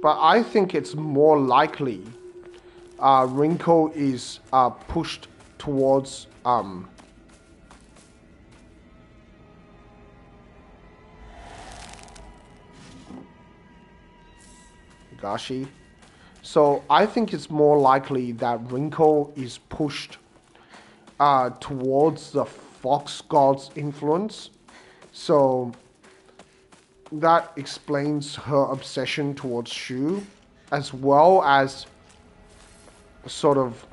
But I think it's more likely Rinko is pushed towards Higashi. So I think it's more likely that Rinko is pushed towards the fox god's influence. So that explains her obsession towards Shu, as well as sort of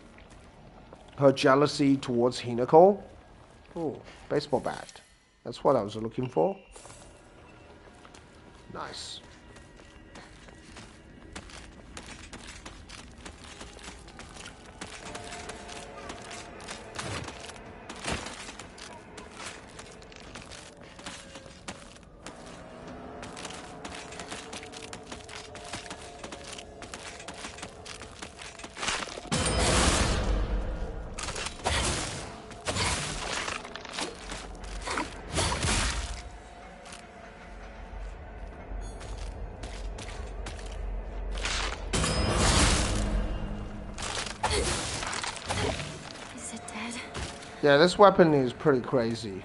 her jealousy towards Hinako. Oh, baseball bat. That's what I was looking for. Nice. Yeah, this weapon is pretty crazy.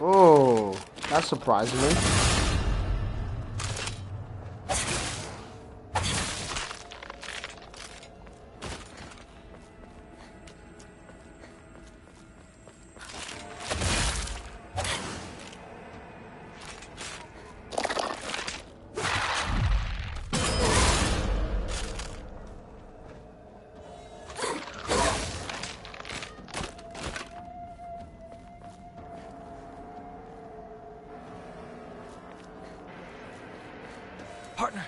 Oh, that surprised me. Partner,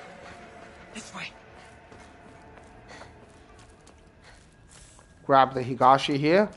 this way. Grab the Higashi here.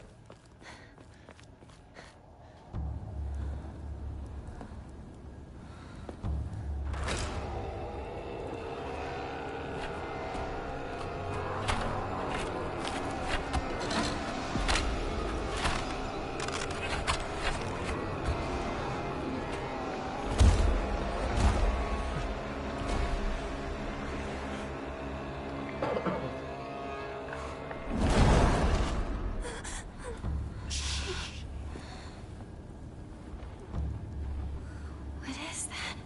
What is that?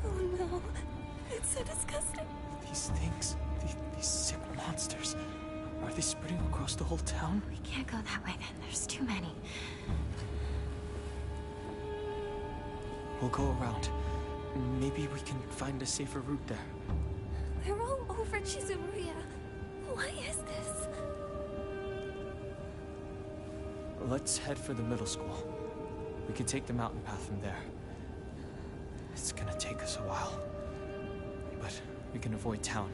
Oh no. It's so disgusting. These things, these sick monsters, are they spreading across the whole town? We can't go that way then. There's too many. We'll go around. Maybe we can find a safer route there. They're all over Chizuruya. Why is this? Let's head for the middle school. We can take the mountain path from there. It's gonna take us a while. But we can avoid town.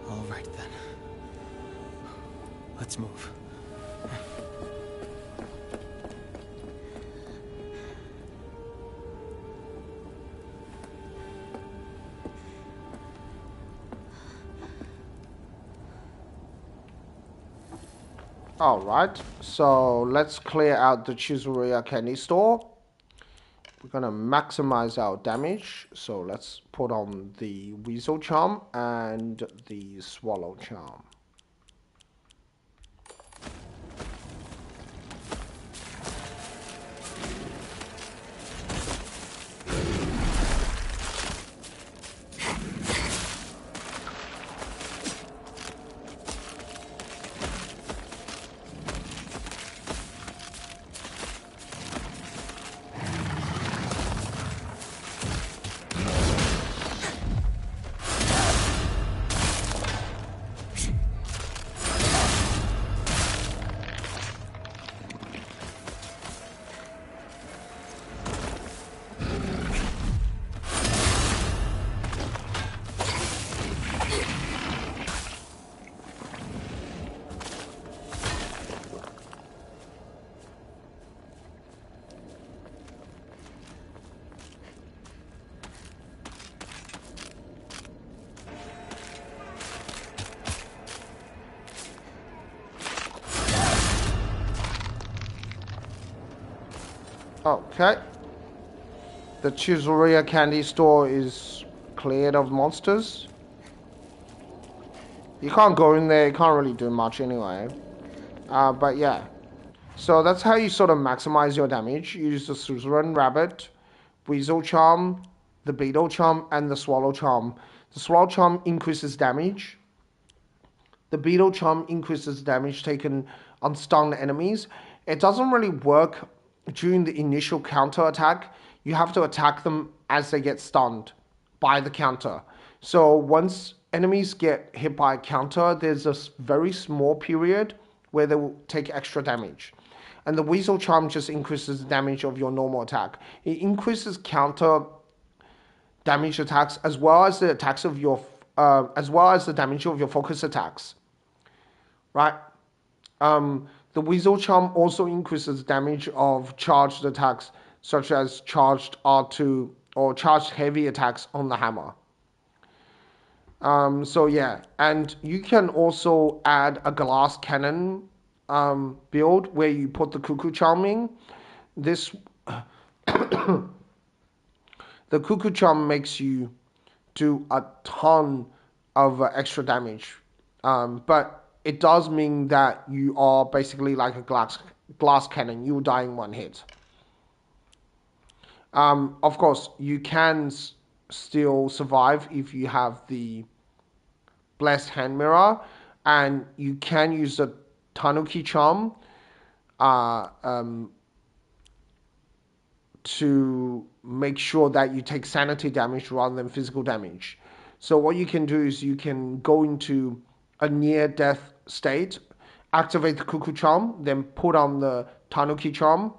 All right then. Let's move. Alright, so let's clear out the Chizuruya candy store. We're gonna maximize our damage, so let's put on the Weasel Charm and the Swallow Charm. Okay. The Chizuruya candy store is cleared of monsters. You can't go in there, you can't really do much anyway. But yeah. So that's how you sort of maximize your damage. You use the Suzerain Rabbit, Weasel Charm, the Beetle Charm, and the Swallow Charm. The Swallow Charm increases damage. The Beetle Charm increases damage taken on stunned enemies. It doesn't really work during the initial counter attack. You have to attack them as they get stunned by the counter. So once enemies get hit by a counter, there's a very small period where they will take extra damage. And the Weasel Charm just increases the damage of your normal attack. It increases counter damage attacks as well as the attacks of your as well as the damage of your focus attacks. Right? The Weasel Charm also increases damage of charged attacks, such as charged R2 or charged heavy attacks on the hammer. So yeah, and you can also add a glass cannon build where you put the Cuckoo Charm in. This the Cuckoo Charm makes you do a ton of extra damage. But it does mean that you are basically like a glass cannon. You will die in one hit. Of course, you can still survive if you have the Blessed Hand Mirror, and you can use the Tanuki Charm to make sure that you take sanity damage rather than physical damage. So what you can do is you can go into a near-death state, activate the Cuckoo Charm, then put on the Tanuki Charm,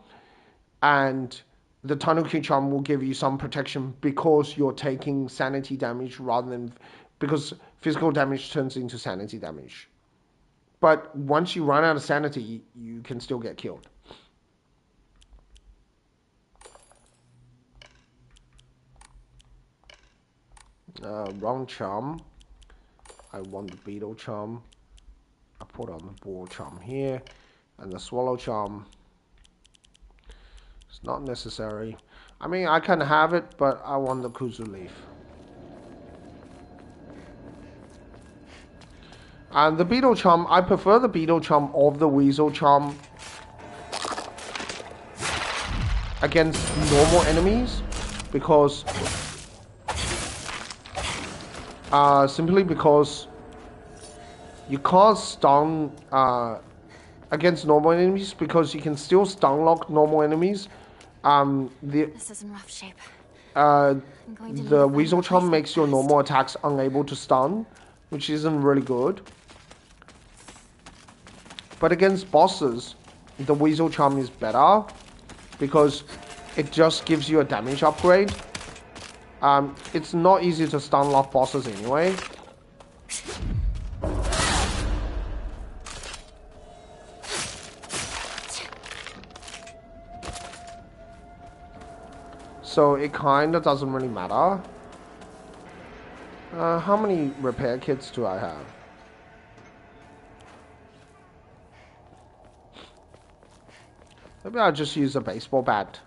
and the Tanuki Charm will give you some protection because you're taking sanity damage rather than... because physical damage turns into sanity damage. But once you run out of sanity, you can still get killed. Wrong charm. I want the beetle charm. I put on the ball charm here, and the swallow charm. It's not necessary. I mean, I can have it, but I want the kuzu leaf. And the beetle charm, I prefer the beetle charm of the weasel charm against normal enemies, because simply because you can't stun against normal enemies, because you can still stun lock normal enemies. This is in rough shape. The weasel charm makes your normal attacks unable to stun, which isn't really good. But against bosses, the weasel charm is better because it just gives you a damage upgrade. It's not easy to stun lock bosses anyway. So it kinda doesn't really matter. How many repair kits do I have? Maybe I'll just use a baseball bat.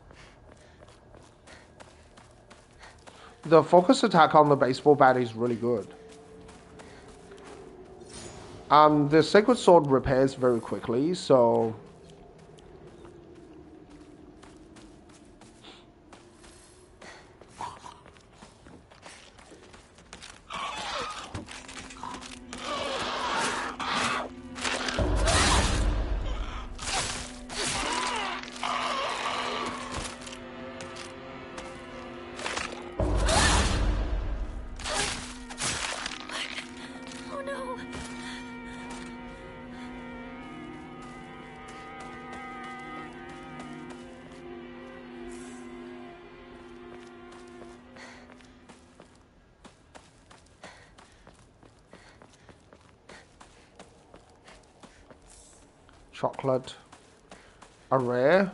The focus attack on the baseball bat is really good. The Sacred Sword repairs very quickly, so... Chocolate. A rare.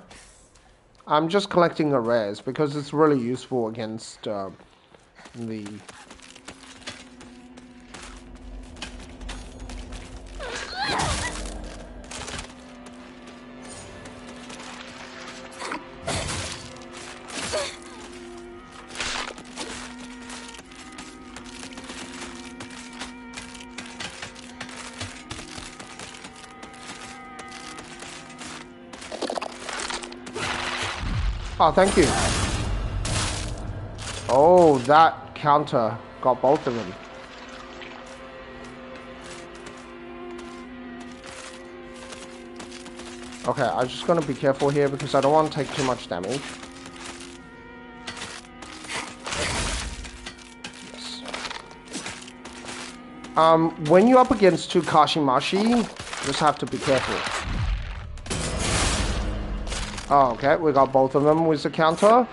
I'm just collecting the rares because it's really useful against the... Oh, thank you. Oh, that counter got both of them. Okay, I'm just gonna be careful here because I don't want to take too much damage. Yes. When you're up against two Kashimashi, you just have to be careful. Oh, okay, we got both of them with the counter.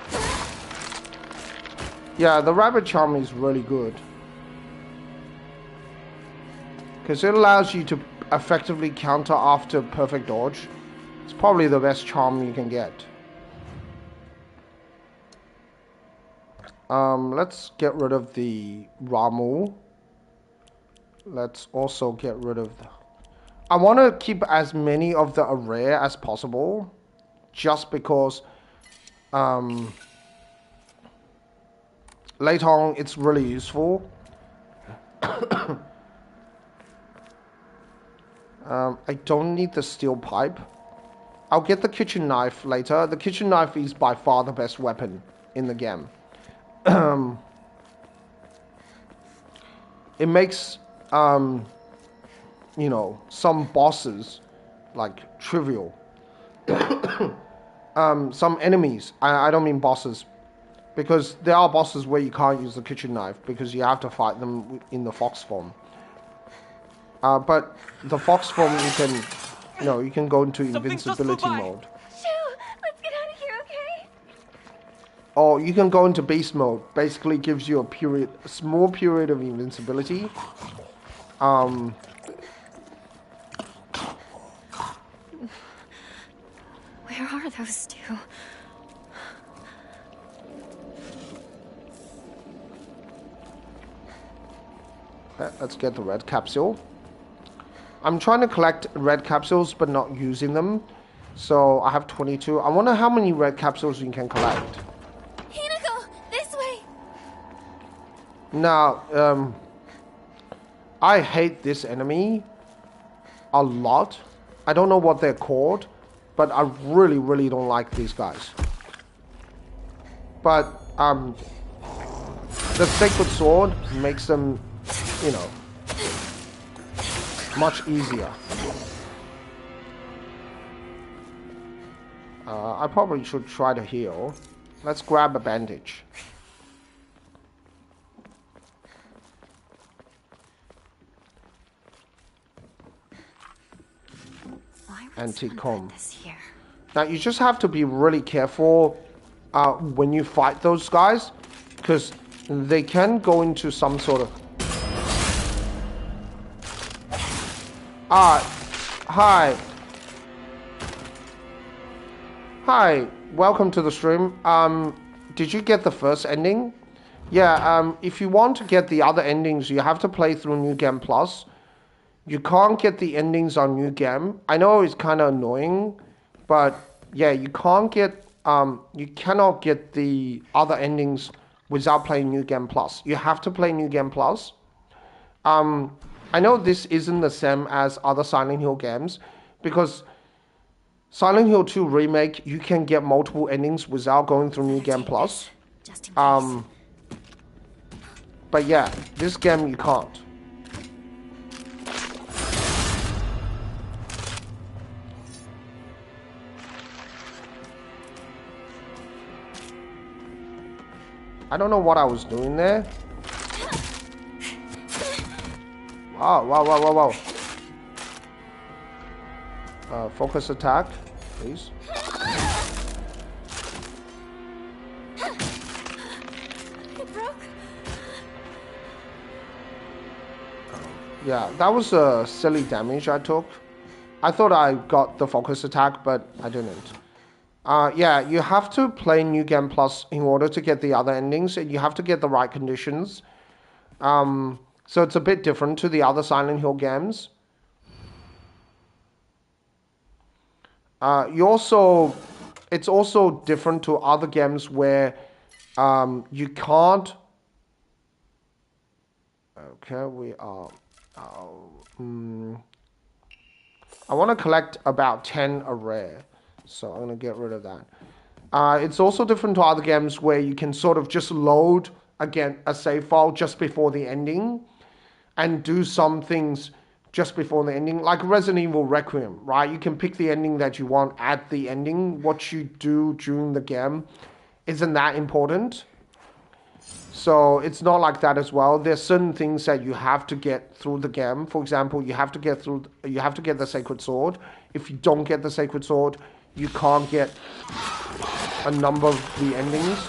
Yeah, the rabbit charm is really good. Because it allows you to effectively counter after perfect dodge. It's probably the best charm you can get. Let's get rid of the Ramu. Let's also get rid of... I want to keep as many of the array as possible. Just because later on it's really useful. I don't need the steel pipe. I'll get the kitchen knife later. The kitchen knife is by far the best weapon in the game. It makes, you know, some bosses, like, trivial. Some enemies, I don't mean bosses, because there are bosses where you can't use the kitchen knife because you have to fight them in the fox form. But the fox form, you can, you know, you can go into invincibility mode. Shoo! Let's get out of here, okay? Or you can go into beast mode. Basically gives you a small period of invincibility. Where are those two? Let's get the red capsule. I'm trying to collect red capsules but not using them. So I have 22. I wonder how many red capsules you can collect. Hinako! This way! Now, I hate this enemy a lot. I don't know what they're called, but I really, really don't like these guys. But, the Sacred Sword makes them, you know, much easier. I probably should try to heal. Let's grab a bandage. Antique comb. Now you just have to be really careful when you fight those guys, because they can go into some sort of... Hi. Hi, welcome to the stream. Did you get the first ending? Yeah, if you want to get the other endings, you have to play through New Game Plus. You can't get the endings on New Game. I know it's kind of annoying, but yeah, you cannot get the other endings without playing New Game Plus. You have to play New Game Plus. I know this isn't the same as other Silent Hill games, because Silent Hill 2 Remake, you can get multiple endings without going through New Game Plus. But yeah, this game you can't. I don't know what I was doing there. Wow. Focus attack, please. It broke. Yeah, that was a silly damage I took. I thought I got the focus attack, but I didn't. Yeah, you have to play New Game Plus in order to get the other endings, and you have to get the right conditions. So it's a bit different to the other Silent Hill games. It's also different to other games where you can't. Okay, we are. I want to collect about 10 a rare, so I'm gonna get rid of that. It's also different to other games where you can sort of just load again a save file just before the ending, and do some things just before the ending, like Resident Evil Requiem, right? You can pick the ending that you want at the ending. What you do during the game isn't that important. So it's not like that as well. There's certain things that you have to get through the game. For example, you have to get the Sacred Sword. If you don't get the Sacred Sword, you can't get a number of the endings.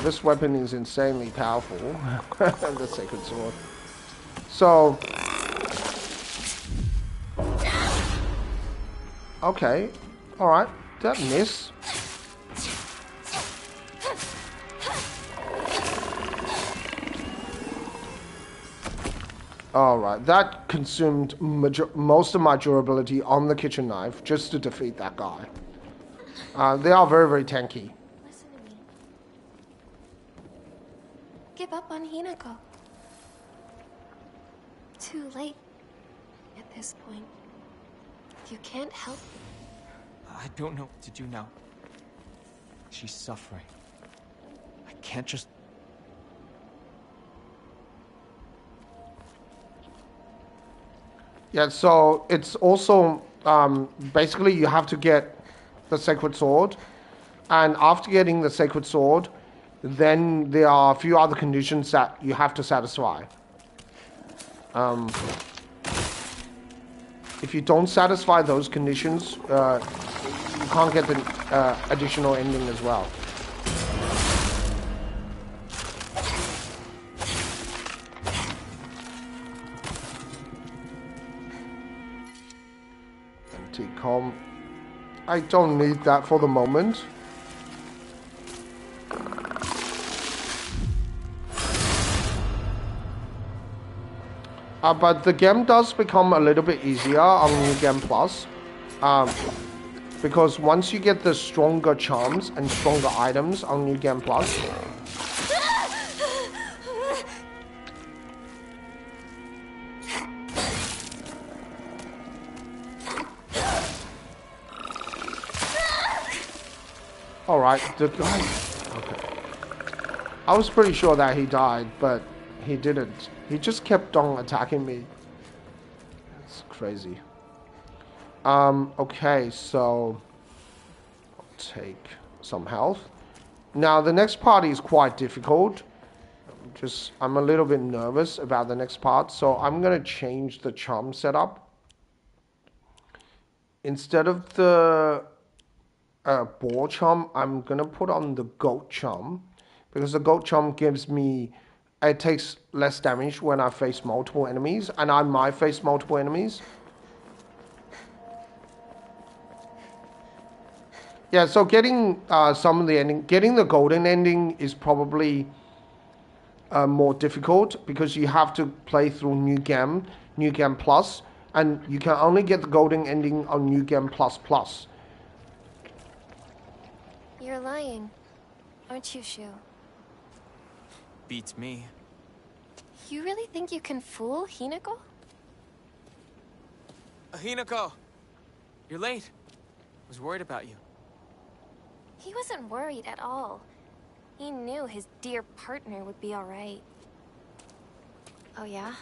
This weapon is insanely powerful, the Sacred Sword. So, Okay. Alright. That miss. Alright. That consumed most of my durability on the kitchen knife just to defeat that guy. They are very, very tanky. Listen to me. Give up on Hinako. Too late at this point. You can't help it. I don't know what to do now. She's suffering. I can't just... Yeah, so it's also basically you have to get the Sacred Sword, and after getting the Sacred Sword, then there are a few other conditions that you have to satisfy. If you don't satisfy those conditions, you can't get the additional ending as well. Anti-com. I don't need that for the moment. But the game does become a little bit easier on New Game Plus. Because once you get the stronger charms and stronger items on New Game Plus, alright, the guy... Okay. I was pretty sure that he died, but he didn't. He just kept on attacking me. That's crazy. Okay, so... I'll take some health. Now, the next part is quite difficult. I'm a little bit nervous about the next part, so I'm going to change the charm setup. Instead of the boar charm, I'm going to put on the goat charm. Because the goat charm gives me... It takes less damage when I face multiple enemies, and I might face multiple enemies. Yeah, so getting some of the ending, getting the golden ending is probably more difficult because you have to play through New Game Plus, and you can only get the golden ending on New Game Plus Plus. You're lying, aren't you, Shu? Beats me. You really think you can fool Hinako? Hinako! You're late. I was worried about you. He wasn't worried at all. He knew his dear partner would be alright. Oh, yeah?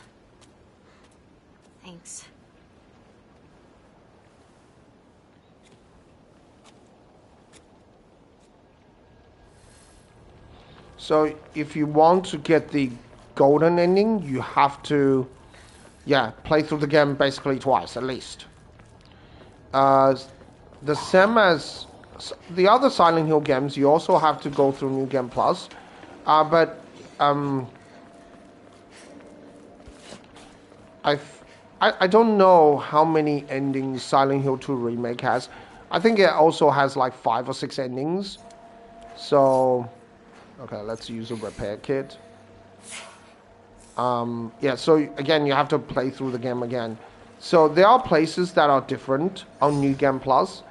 Thanks. So if you want to get the golden ending, you have to, play through the game basically twice at least. The same as the other Silent Hill games, you also have to go through New Game Plus, but I don't know how many endings Silent Hill 2 Remake has. I think it also has like 5 or 6 endings. So, okay, let's use a repair kit. So again, you have to play through the game again. So there are places that are different on New Game Plus.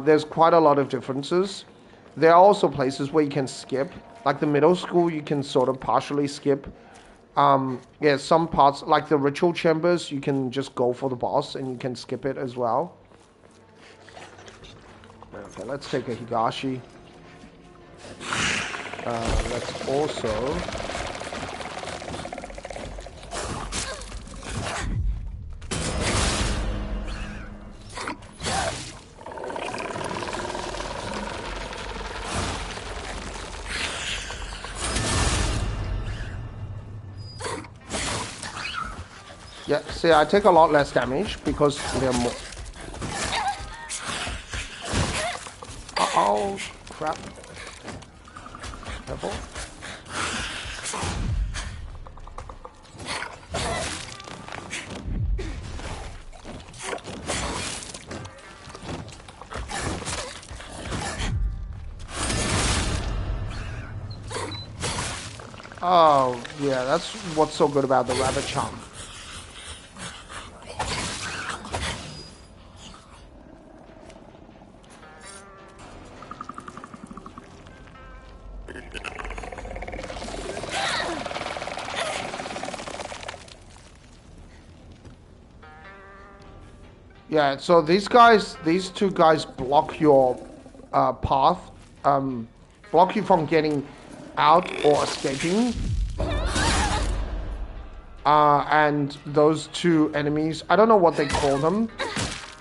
There's quite a lot of differences. There are also places where you can skip. Like the middle school, you can sort of partially skip. Some parts, like the ritual chambers, you can just go for the boss and you can skip it as well. Okay, let's take a Higashi. Let's also... Yeah, see, I take a lot less damage because they're more... Uh-oh, crap. Careful. Oh, yeah, that's what's so good about the rabbit charm. Yeah, so these two guys block your path, block you from getting out or escaping. And those two enemies, I don't know what they call them.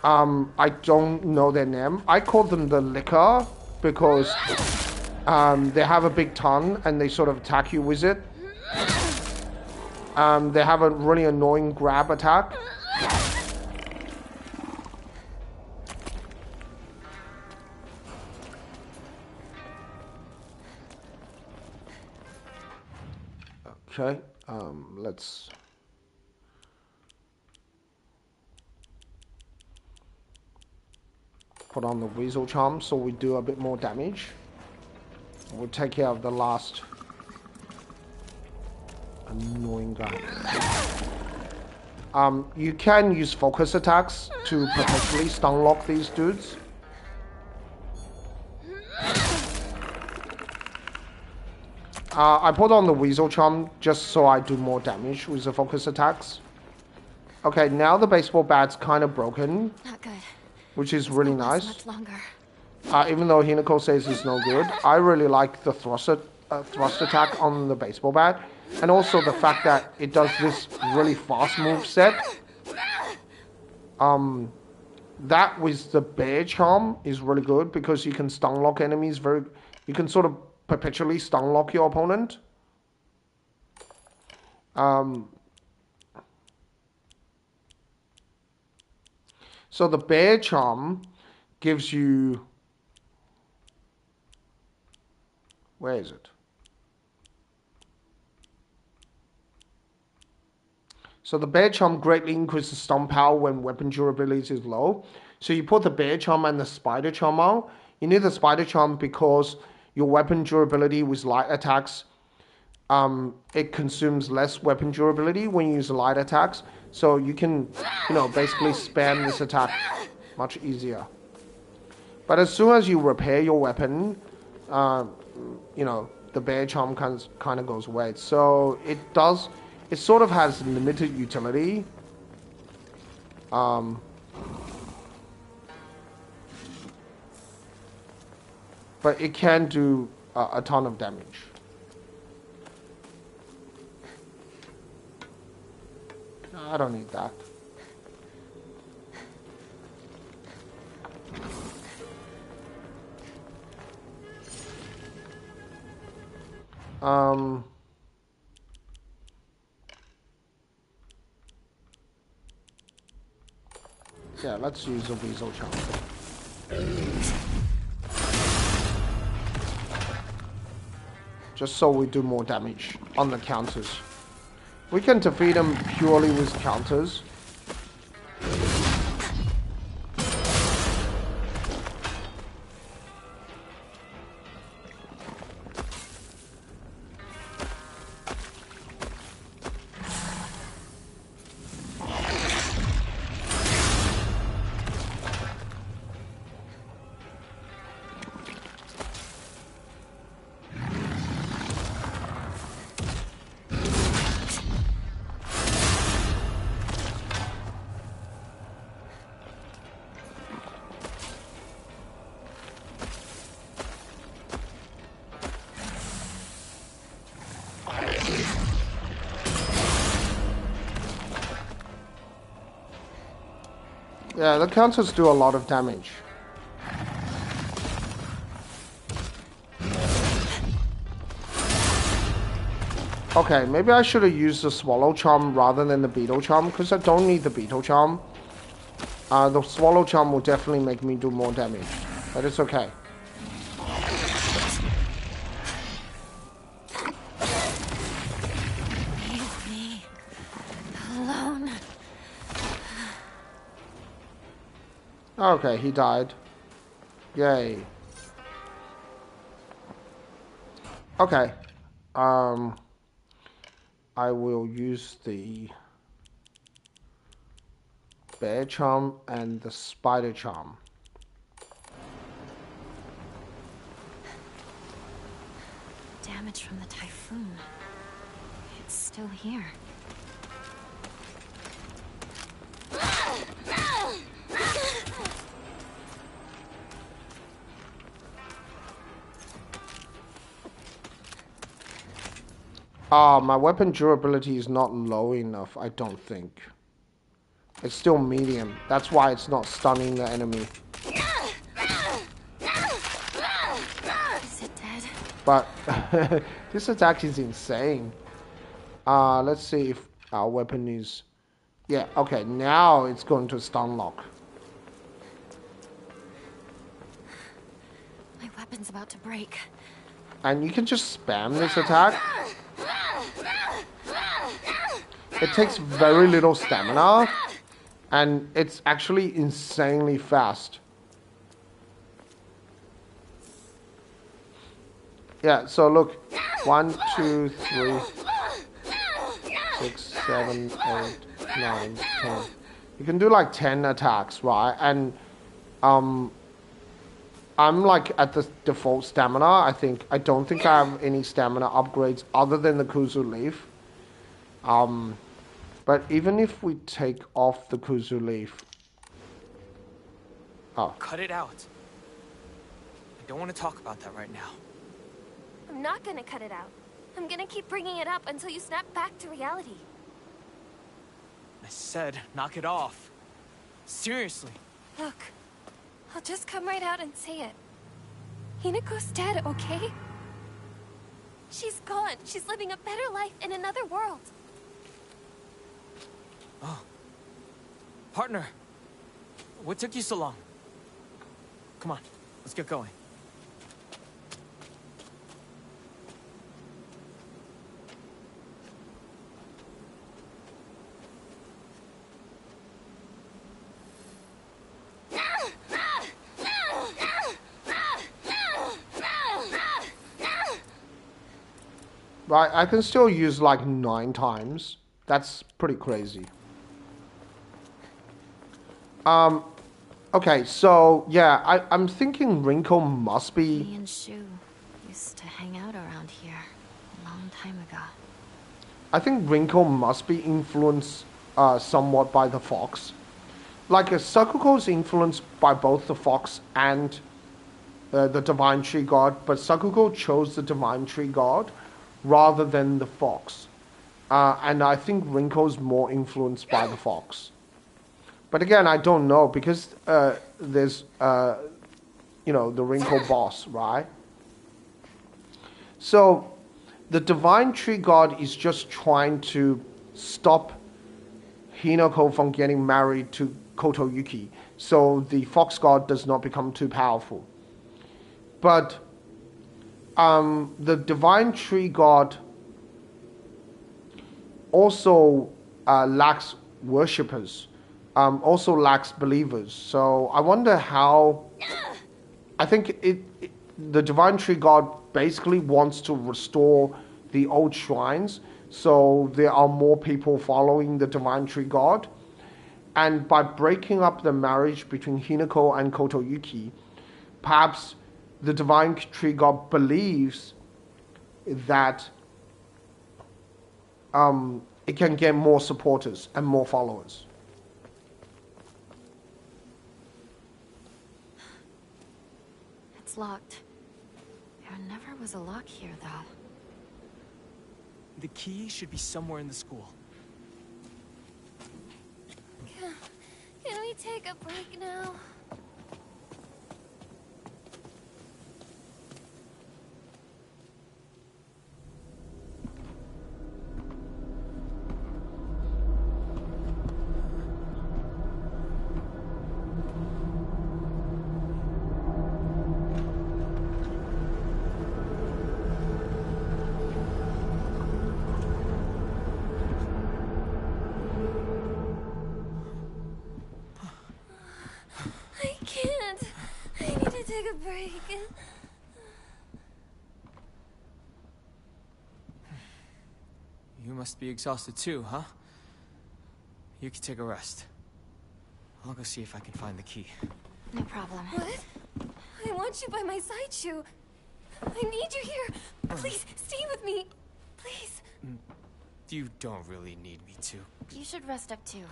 I don't know their name. I call them the liquor because they have a big tongue and they sort of attack you with it. They have a really annoying grab attack. Okay, let's... put on the Weasel Charm so we do a bit more damage. We'll take care of the last annoying guy. You can use focus attacks to potentially stun lock these dudes. I put on the Weasel Charm just so I do more damage with the focus attacks. Okay, now the baseball bat's kind of broken. Not good. Which is really nice. Much longer. Even though Hinako says it's no good, I really like the thrust attack on the baseball bat. And also the fact that it does this really fast move set. That with the bear charm is really good because you can stun lock enemies you can sort of perpetually stun lock your opponent. So the bear charm gives you... Where is it? So the bear charm greatly increases stun power when weapon durability is low. So you put the bear charm and the spider charm on. You need the spider charm because your weapon durability with light attacks, it consumes less weapon durability when you use light attacks. So you can, basically spam this attack much easier. But as soon as you repair your weapon, the bear charm kind of goes away. So it sort of has limited utility. But it can do a ton of damage. I don't need that. Yeah, let's use a Weasel Charm. Just so we do more damage on the counters. We can defeat them purely with counters. Yeah, the counters do a lot of damage. Okay, maybe I should have used the Swallow Charm rather than the Beetle Charm, because I don't need the Beetle Charm. The Swallow Charm will definitely make me do more damage, but it's okay. Leave me alone. Okay, he died. Yay. Okay. I will use the bear charm and the spider charm. Damage from the typhoon. It's still here. My weapon durability is not low enough, I don't think. It's still medium. That's why it's not stunning the enemy. Is it dead? But this attack is insane. Let's see if our weapon is... Yeah, okay, now it's going to stun lock. My weapon's about to break. And you can just spam this attack. It takes very little stamina, and it's actually insanely fast. Yeah, so look, 1, 2, 3, 6, 7, 8, 9, 10. You can do like 10 attacks, right? And I'm like at the default stamina. I don't think I have any stamina upgrades other than the Kuzu leaf. But even if we take off the Kuzu leaf, Cut it out. I don't want to talk about that right now. I'm not gonna cut it out. I'm gonna keep bringing it up until you snap back to reality. I said, knock it off. Seriously. Look, I'll just come right out and say it. Hinako's dead, okay? She's gone. She's living a better life in another world. Oh. Partner. What took you so long? Come on, let's get going. right, I can still use like 9 times. That's pretty crazy. Okay, so yeah, I'm thinking Rinko must be... Me and Shu used to hang out around here a long time ago. I think Rinko must be influenced somewhat by the fox. Like Sakuko's influenced by both the fox and the Divine Tree God, but Sakuko chose the Divine Tree God rather than the fox. And I think Rinko's more influenced by the fox. But again, I don't know, because there's, you know, the Rinko boss, right? So, the Divine Tree God is just trying to stop Hinako from getting married to Kotoyuki, so the Fox God does not become too powerful. But the Divine Tree God also lacks worshippers, also lacks believers. So I wonder how... I think the Divine Tree God basically wants to restore the old shrines, so there are more people following the Divine Tree God. And by breaking up the marriage between Hinako and Kotoyuki, perhaps the Divine Tree God believes that it can get more supporters and more followers. It's locked. There never was a lock here, though. The key should be somewhere in the school. Can we take a break now? I can't. I need to take a break. You must be exhausted too, huh? You can take a rest. I'll go see if I can find the key. No problem. What? I want you by my side, Shu. I need you here. Please, stay with me. Please. You don't really need me to. You should rest up too.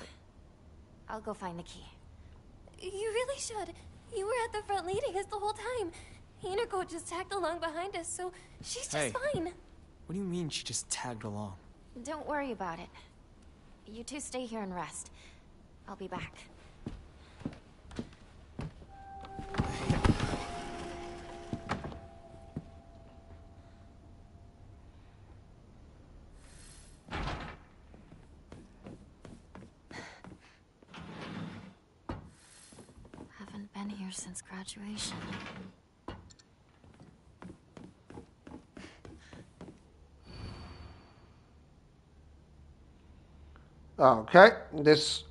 I'll go find the key. You really should. You were at the front leading us the whole time. Hinako just tagged along behind us, so she's just Hey. fine. What do you mean she just tagged along? Don't worry about it. You two stay here and rest. I'll be back. Haven't been here since graduation. Okay, this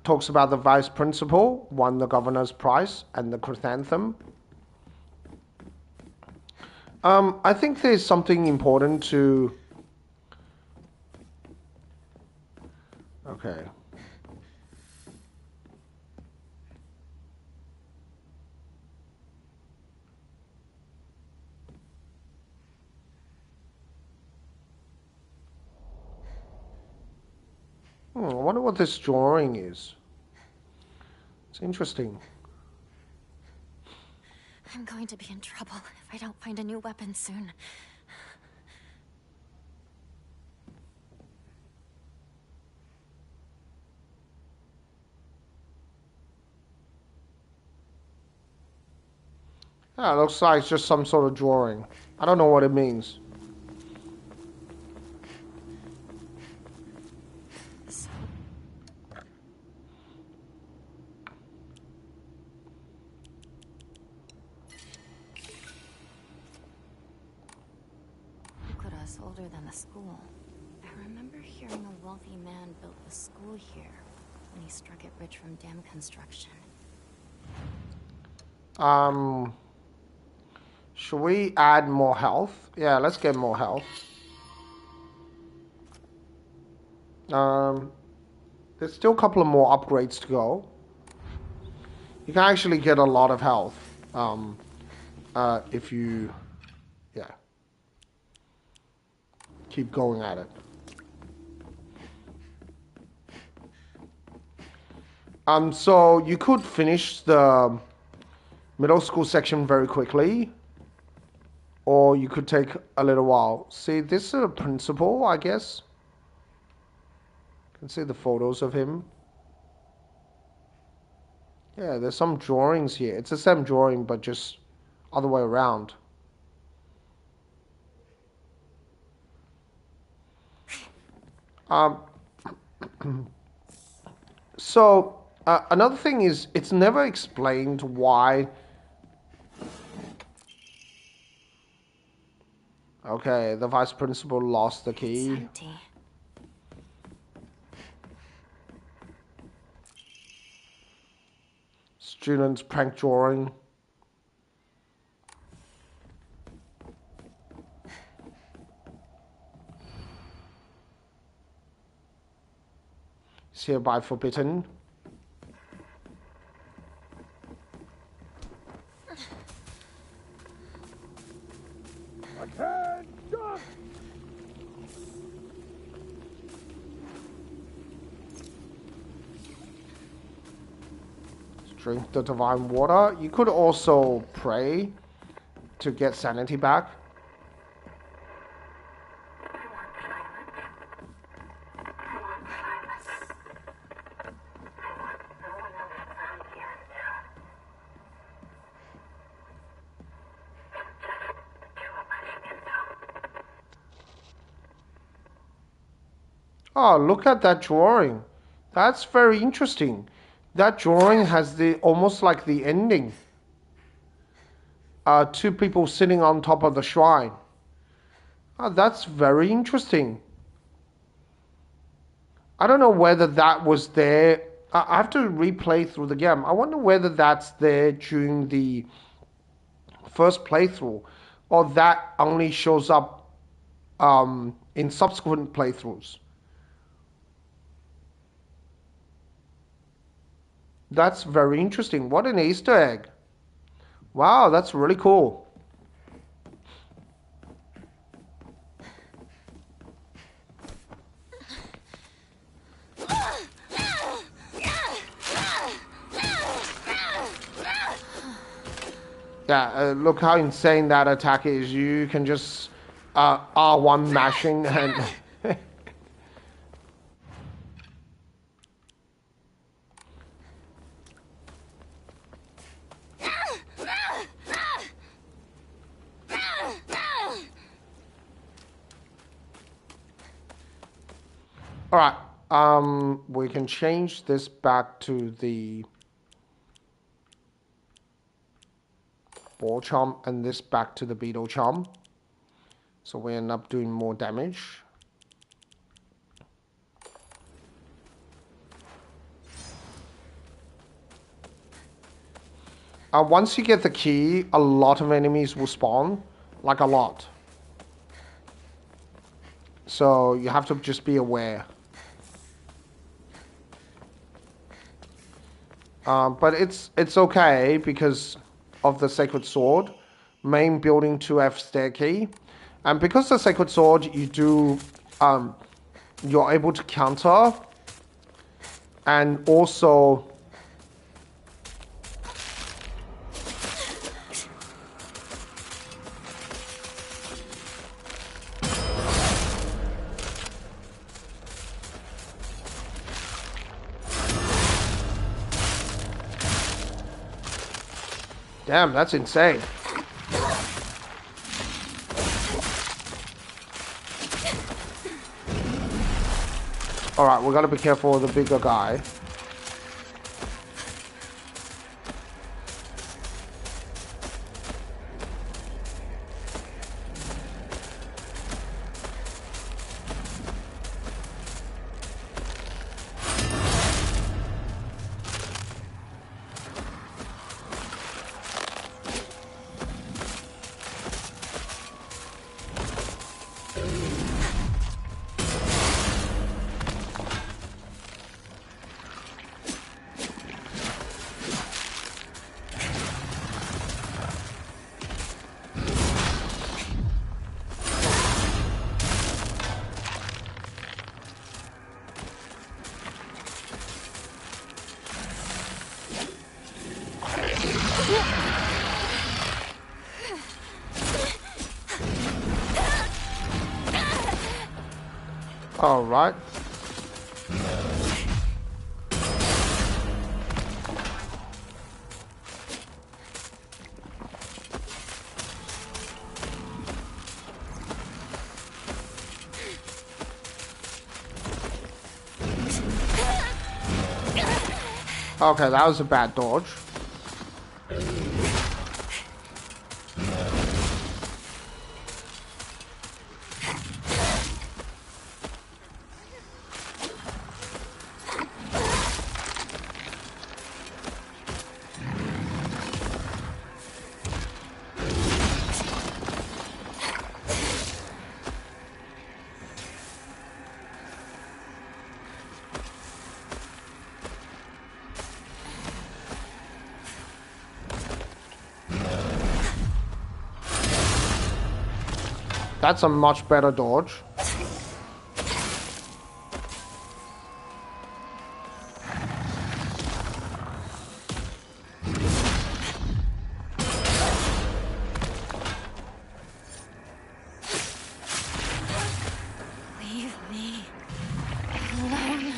talks about the vice principal won the governor's prize and the chrysanthemum. I think there's something important to... Okay. I wonder what this drawing is. It's interesting. I'm going to be in trouble if I don't find a new weapon soon. Yeah, it looks like it's just some sort of drawing. I don't know what it means. Okura's older than the school. I remember hearing a wealthy man built the school here when he struck it rich from dam construction. Should we add more health? Yeah, let's get more health. There's still a couple of more upgrades to go. You can actually get a lot of health if you, yeah, keep going at it. So you could finish the middle school section very quickly, or you could take a little while. See, this is a principal, I guess. You can see the photos of him. Yeah, there's some drawings here. It's the same drawing, but just other way around. So, another thing is, it's never explained why... Okay, the vice principal lost the key. It's empty. Students prank drawing. Is hereby forbidden. Drink the divine water. You could also pray to get sanity back. Oh, look at that drawing. That's very interesting. That drawing has the almost like the ending. Two people sitting on top of the shrine. Oh, that's very interesting. I don't know whether that was there. I have to replay through the game. I wonder whether that's there during the first playthrough, or that only shows up in subsequent playthroughs. That's very interesting. What an Easter egg. Wow, that's really cool. Yeah, look how insane that attack is. You can just R1 mashing and... Alright, we can change this back to the Ball Charm and this back to the Beetle Charm. So we end up doing more damage. Once you get the key, a lot of enemies will spawn. Like a lot. So you have to just be aware. But it's okay because of the Sacred Sword. Main building 2F stair key. And because the Sacred Sword, you do... you're able to counter. And also... Damn, that's insane. Alright, we gotta be careful of the bigger guy. All right. Okay, that was a bad dodge. That's a much better dodge. Leave me alone.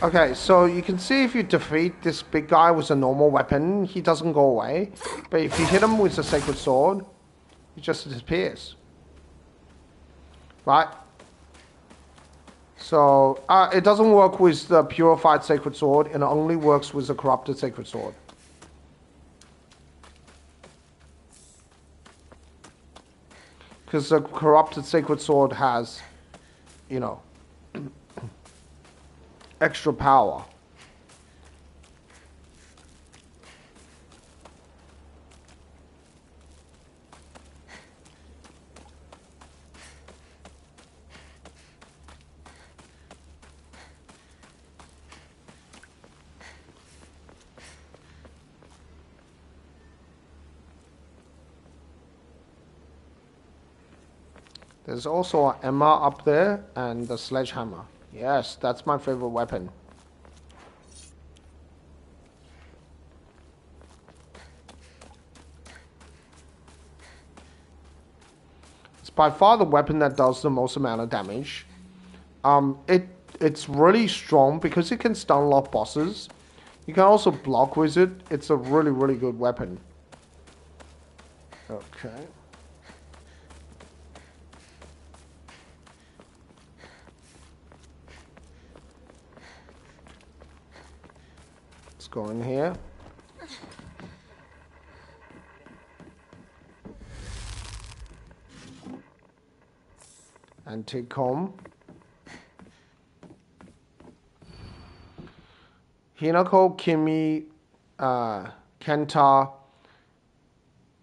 Okay, so you can see if you defeat this big guy with a normal weapon, he doesn't go away. But if you hit him with a Sacred Sword, he just disappears. Right? So, it doesn't work with the Purified Sacred Sword, and it only works with the Corrupted Sacred Sword. Because the Corrupted Sacred Sword has, you know, extra power. There's also an Emma up there and the sledgehammer. Yes, that's my favorite weapon. It's by far the weapon that does the most amount of damage. It's really strong because it can stun lock bosses. You can also block with it. It's a really, really good weapon. Okay. Let's go in here. And take home. Hinako, Kimi, Kenta,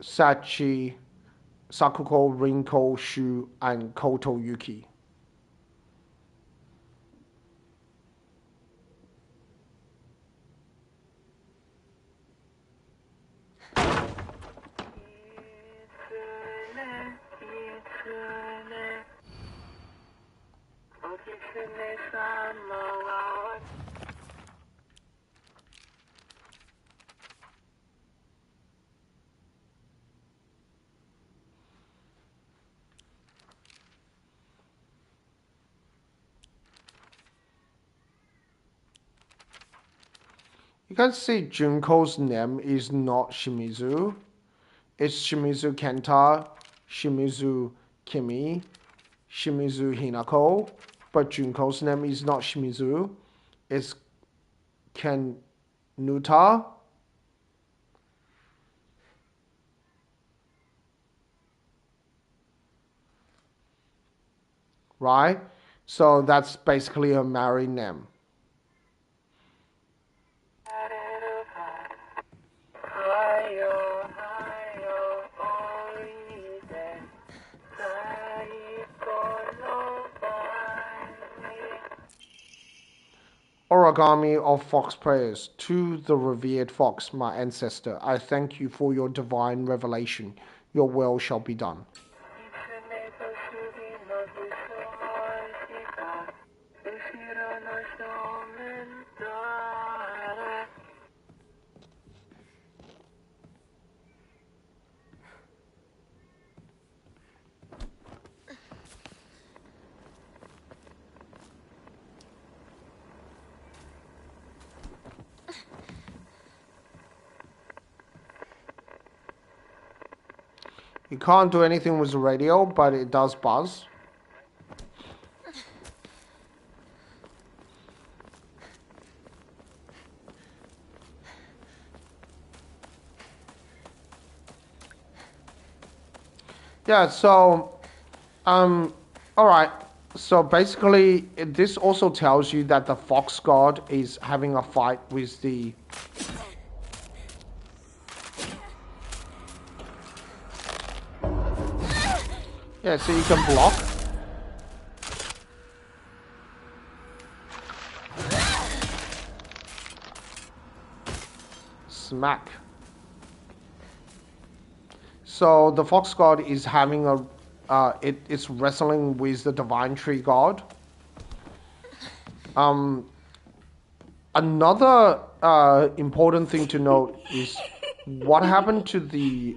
Sachi, Sakuko, Rinko, Shu, and Koto Yuki. You can see Junko's name is not Shimizu. It's Shimizu Kenta, Shimizu Kimi, Shimizu Hinako, but Junko's name is not Shimizu. It's Kenuta. Right? So that's basically a married name. Origami of Fox prayers. To the revered Fox, my ancestor, I thank you for your divine revelation. Your will shall be done. You can't do anything with the radio, but it does buzz. Yeah, so, alright. So basically, this also tells you that the Fox God is having a fight with the... Yeah, so you can block. Smack. So the Fox God is having a... it's wrestling with the Divine Tree God. Another important thing to note is what happened to the,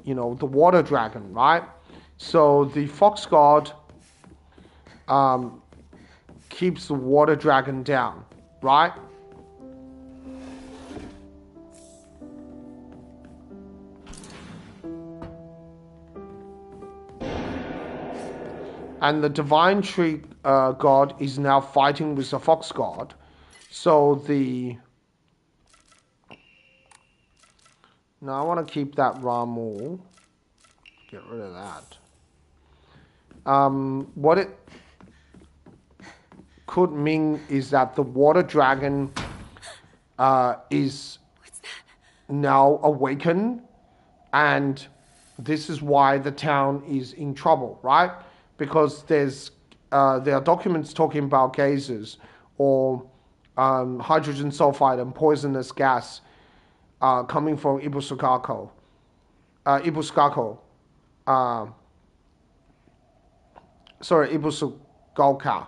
the water dragon, right? So the Fox God keeps the water dragon down, right? And the Divine Tree God is now fighting with the Fox God. So the... Now I want to keep that Ramu. Get rid of that. What it could mean is that the water dragon is now awakened, and this is why the town is in trouble, right? Because there are documents talking about gases or hydrogen sulfide and poisonous gas coming from Ibusukako. Ibusugaoka.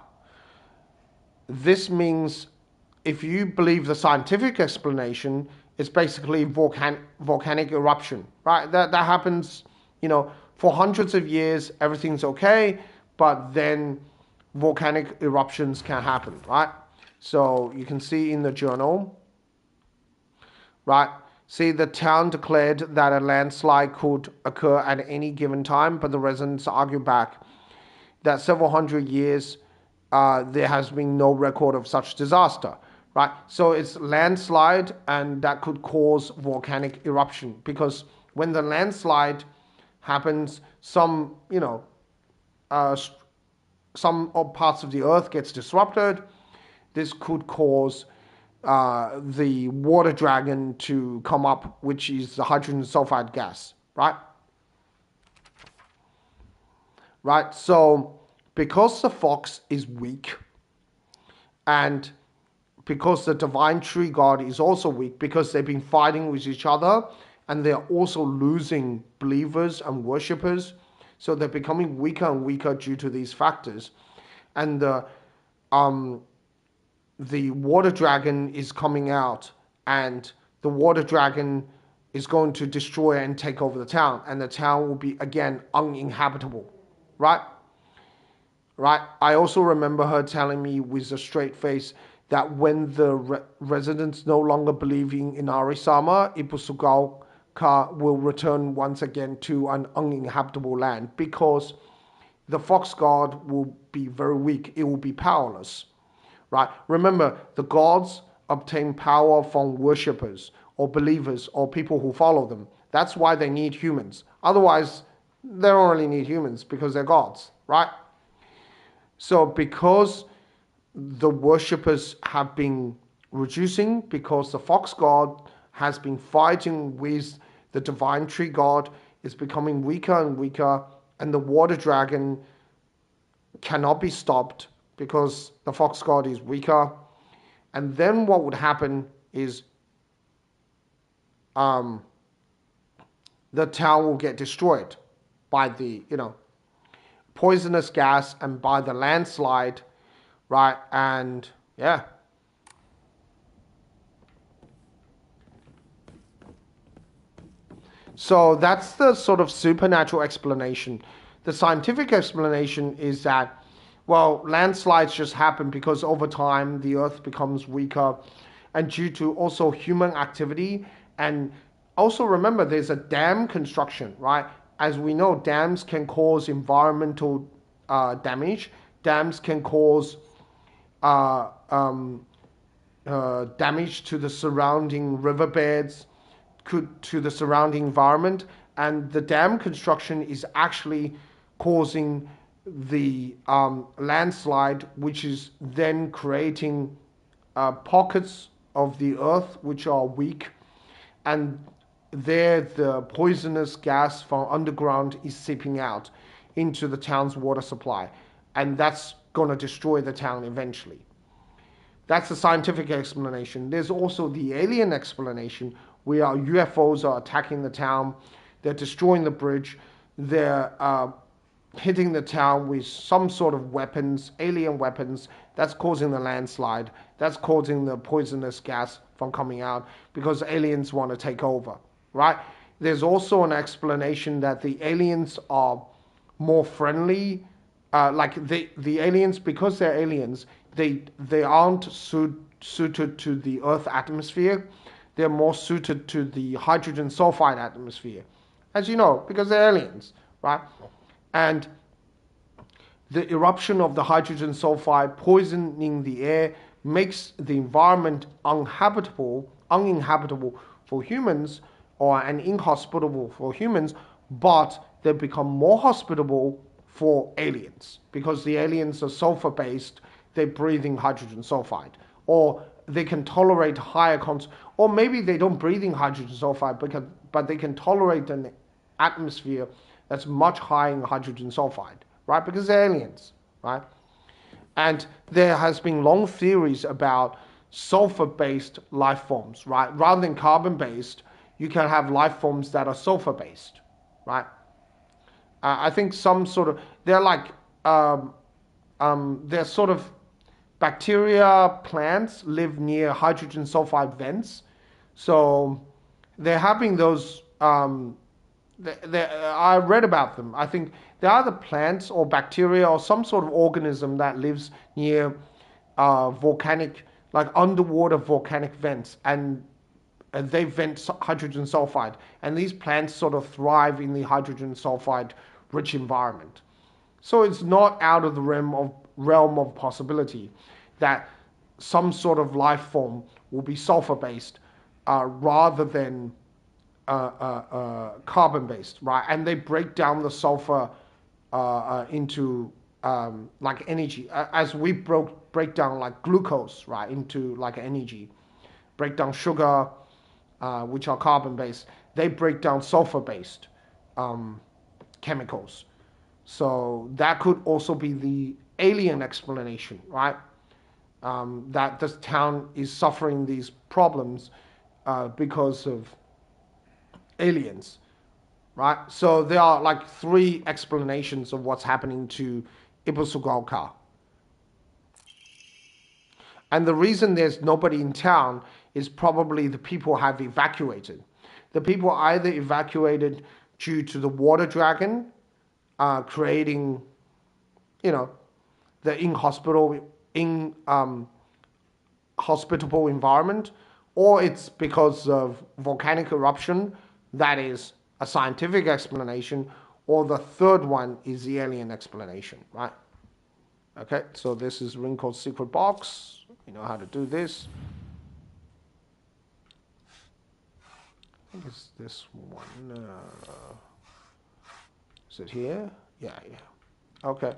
This means, if you believe the scientific explanation, it's basically volcanic eruption, right? That happens, for hundreds of years, everything's okay, but then volcanic eruptions can happen, right? So you can see in the journal, right? See, the town declared that a landslide could occur at any given time, but the residents argue back that several hundred years there has been no record of such disaster, right? So it's landslide, and that could cause volcanic eruption, because when the landslide happens, some parts of the earth gets disrupted. This could cause the water dragon to come up, which is the hydrogen sulfide gas, right? Right, so because the fox is weak, and because the divine tree god is also weak, because they've been fighting with each other, and they're also losing believers and worshippers, so they're becoming weaker and weaker due to these factors. And the water dragon is coming out, and the water dragon is going to destroy and take over the town, and the town will be again uninhabitable, right? Right. I also remember her telling me with a straight face that when the residents no longer believing in Arisama, Ibusugaoka will return once again to an uninhabitable land, because the fox god will be very weak. It will be powerless. Right? Remember, the gods obtain power from worshippers or believers or people who follow them. That's why they need humans. Otherwise, they don't really need humans, because they're gods, right? So because the worshippers have been reducing, because the fox god has been fighting with the divine tree god, it's becoming weaker and weaker, and the water dragon cannot be stopped because the fox god is weaker. And then what would happen is the town will get destroyed by the, poisonous gas and by the landslide, right? And yeah. So that's the sort of supernatural explanation. The scientific explanation is that, well, landslides just happen because over time the earth becomes weaker, and due to also human activity. And also remember, there's a dam construction, right? As we know, dams can cause environmental damage. Dams can cause damage to the surrounding riverbeds, to the surrounding environment. And the dam construction is actually causing the landslide, which is then creating pockets of the earth which are weak, and there the poisonous gas from underground is seeping out into the town's water supply, and that's going to destroy the town eventually. That's the scientific explanation. There's also the alien explanation, where UFOs are attacking the town, they're destroying the bridge, they're hitting the town with some sort of weapons, alien weapons, that's causing the landslide, that's causing the poisonous gas from coming out, because aliens want to take over, right? There's also an explanation that the aliens are more friendly, like the aliens, because they're aliens, they aren't suited to the Earth atmosphere, they're more suited to the hydrogen sulfide atmosphere, as you know, because they're aliens, right? And the eruption of the hydrogen sulfide poisoning the air makes the environment uninhabitable for humans, or and inhospitable for humans, but they become more hospitable for aliens, because the aliens are sulfur based, they're breathing hydrogen sulfide, or they can tolerate higher or maybe they don't breathe in hydrogen sulfide, but they can tolerate an atmosphere that's much higher in hydrogen sulfide, right? Because they're aliens, right? And there has been long theories about sulfur-based life forms, right? Rather than carbon-based, you can have life forms that are sulfur-based, right? I think they're like they're sort of bacteria plants live near hydrogen sulfide vents, so they're having those. I read about them. I think they're either plants or bacteria or some sort of organism that lives near volcanic, like underwater volcanic vents, and they vent hydrogen sulfide, and these plants sort of thrive in the hydrogen sulfide rich environment. So it's not out of the realm of possibility that some sort of life form will be sulfur based rather than carbon based, right? And they break down the sulfur into like energy, as we break down like glucose, right, into like energy. Break down sugar, which are carbon based. They break down sulfur based chemicals. So that could also be the alien explanation, right? That this town is suffering these problems because of aliens, right? So there are like three explanations of what's happening to Ibusugaoka. And the reason there's nobody in town is probably the people have evacuated. The people either evacuated due to the water dragon creating, you know, the hospitable environment, or it's because of volcanic eruption. That is a scientific explanation, or the third one is the alien explanation, right? Okay, so this is Wrinkle's secret box. You know how to do this. I think it's this one. Is it here? Yeah. Okay.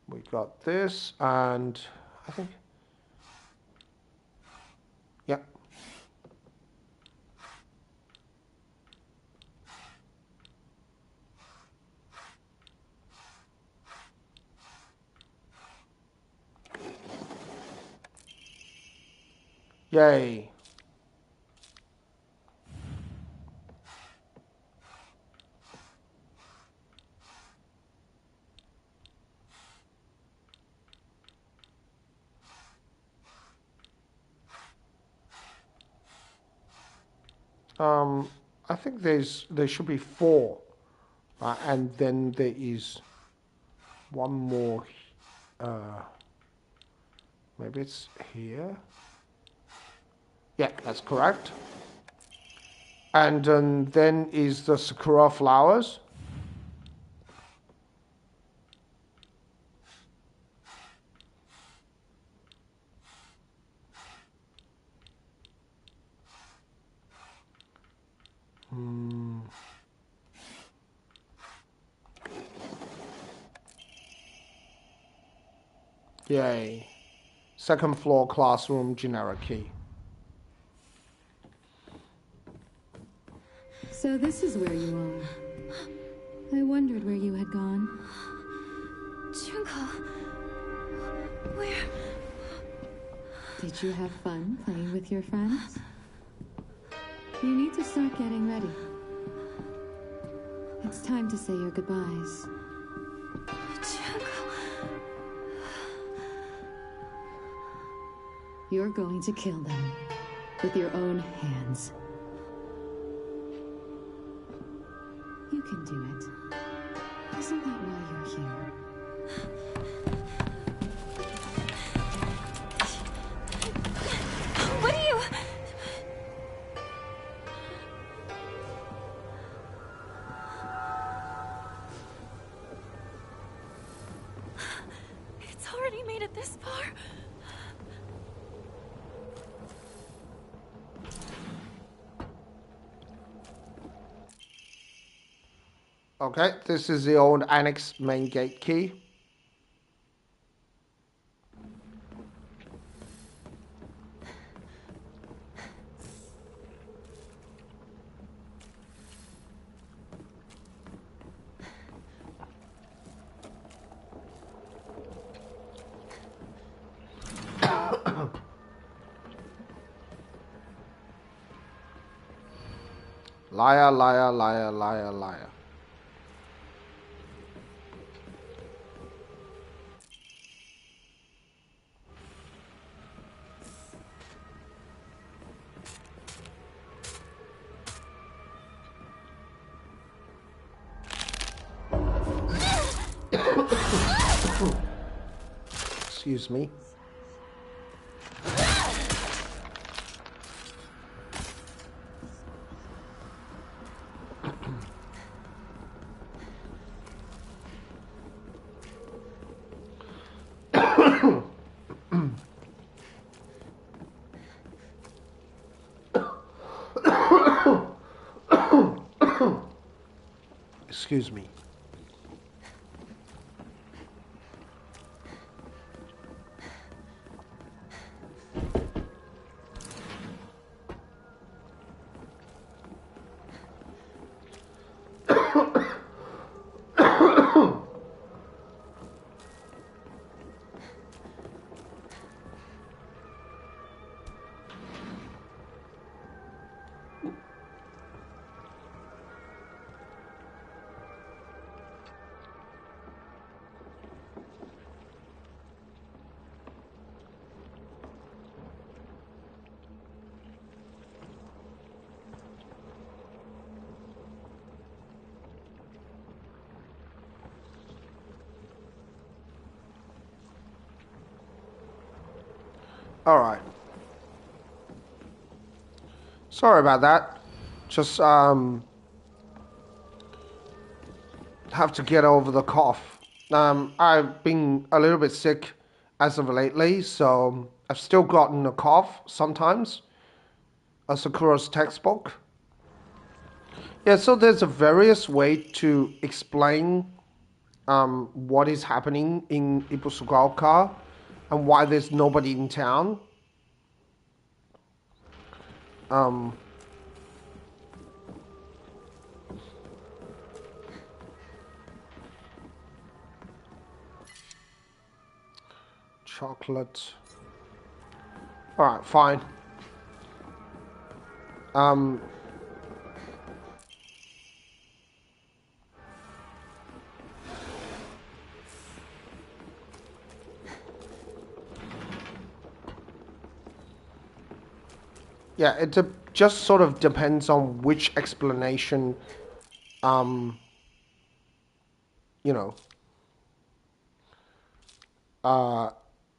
We got this, and I think, yeah. Yay. I think there should be four, and then there is one more. Maybe it's here. Yeah, that's correct. And then is the sakura flowers. Yay. Second floor classroom generic key. So this is where you are. I wondered where you had gone. Junko, where? Did you have fun playing with your friends? You need to start getting ready. It's time to say your goodbyes. Junko. You're going to kill them with your own hands. You can do it. Isn't that why you're here? What are you? It's already made it this far. Okay, this is the old annex main gate key. Liar, liar, liar, liar, liar. Excuse me. Excuse me. All right. Sorry about that. Just have to get over the cough. I've been a little bit sick as of lately, so I've still gotten a cough sometimes. A Sakura's textbook. Yeah, so there's a various way to explain what is happening in Ibusugaoka and why there's nobody in town. Chocolate. Alright, fine. Yeah, it just sort of depends on which explanation, you know,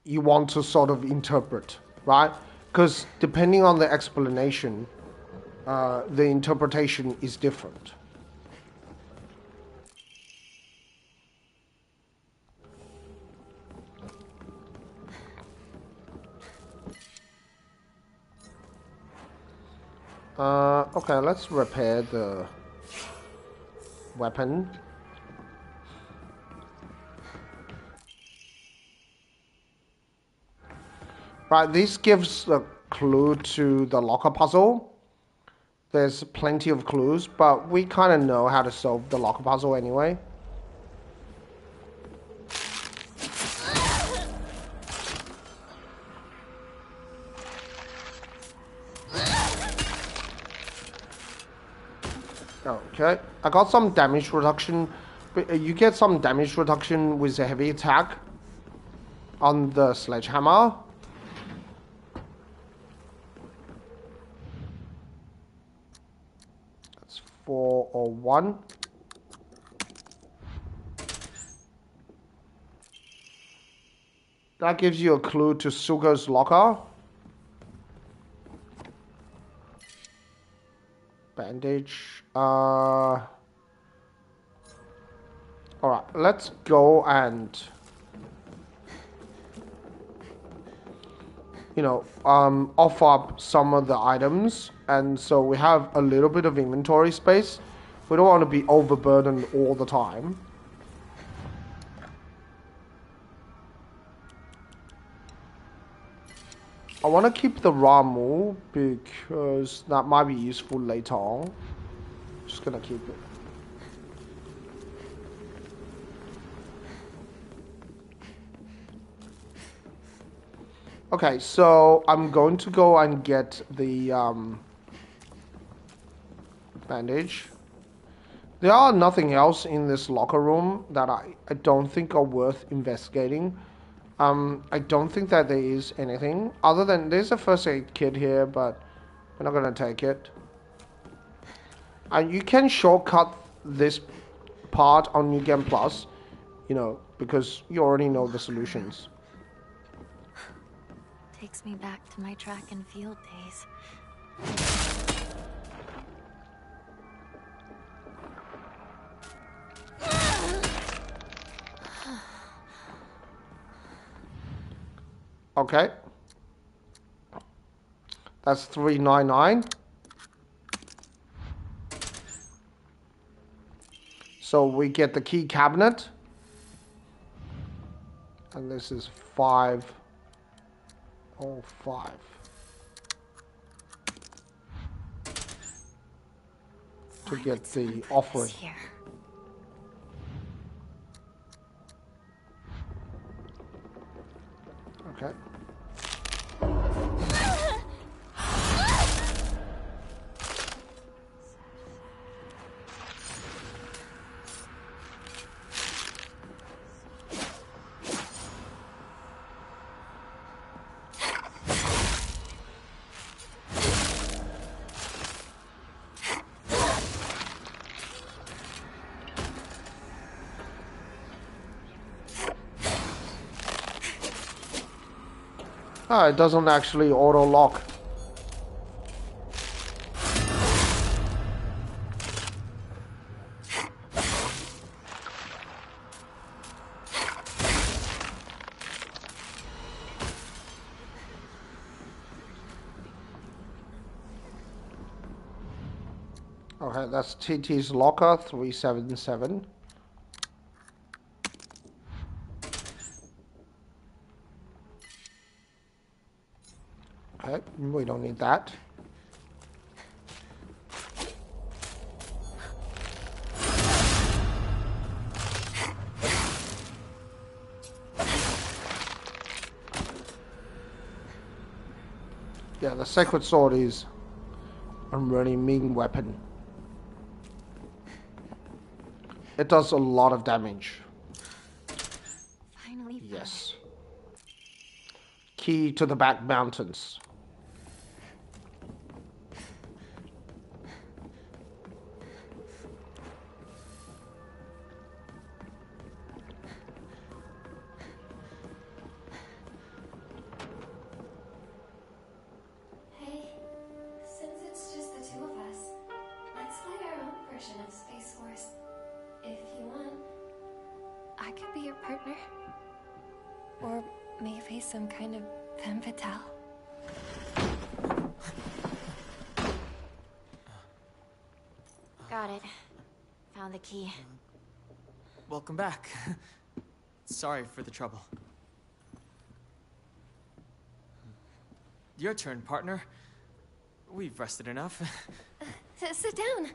you want to sort of interpret, right? Because depending on the explanation, the interpretation is different. Okay, let's repair the weapon. Right, this gives a clue to the locker puzzle. There's plenty of clues, but we kind of know how to solve the locker puzzle anyway. Okay, I got some damage reduction. You get some damage reduction with a heavy attack on the sledgehammer. That's 401. That gives you a clue to Sugo's locker. Bandage. Alright, let's go and, you know, offer up some of the items. And so we have a little bit of inventory space. We don't want to be overburdened all the time. I want to keep the Ramu because that might be useful later on. Just gonna keep it. Okay, so I'm going to go and get the bandage. There are nothing else in this locker room that I don't think are worth investigating. I don't think that there is anything other than there's a first aid kit here, but we're not gonna take it. And you can shortcut this part on New Game Plus. you know, because you already know the solutions. Takes me back to my track and field days. Okay. That's 399. So we get the key cabinet. And this is 505. To get the offering. Here. Okay. Ah, it doesn't actually auto lock. Okay, that's TT's locker 377. Okay, we don't need that. Yeah, the Sacred Sword is a really mean weapon. It does a lot of damage. Finally. Yes. Key to the back mountains. Hey, since it's just the two of us, let's fight our own version of Space Force. If you want. I could be your partner. Or maybe some kind of femme fatale. Got it. Found the key. Welcome back. Sorry for the trouble. Your turn, partner. We've rested enough. Sit down.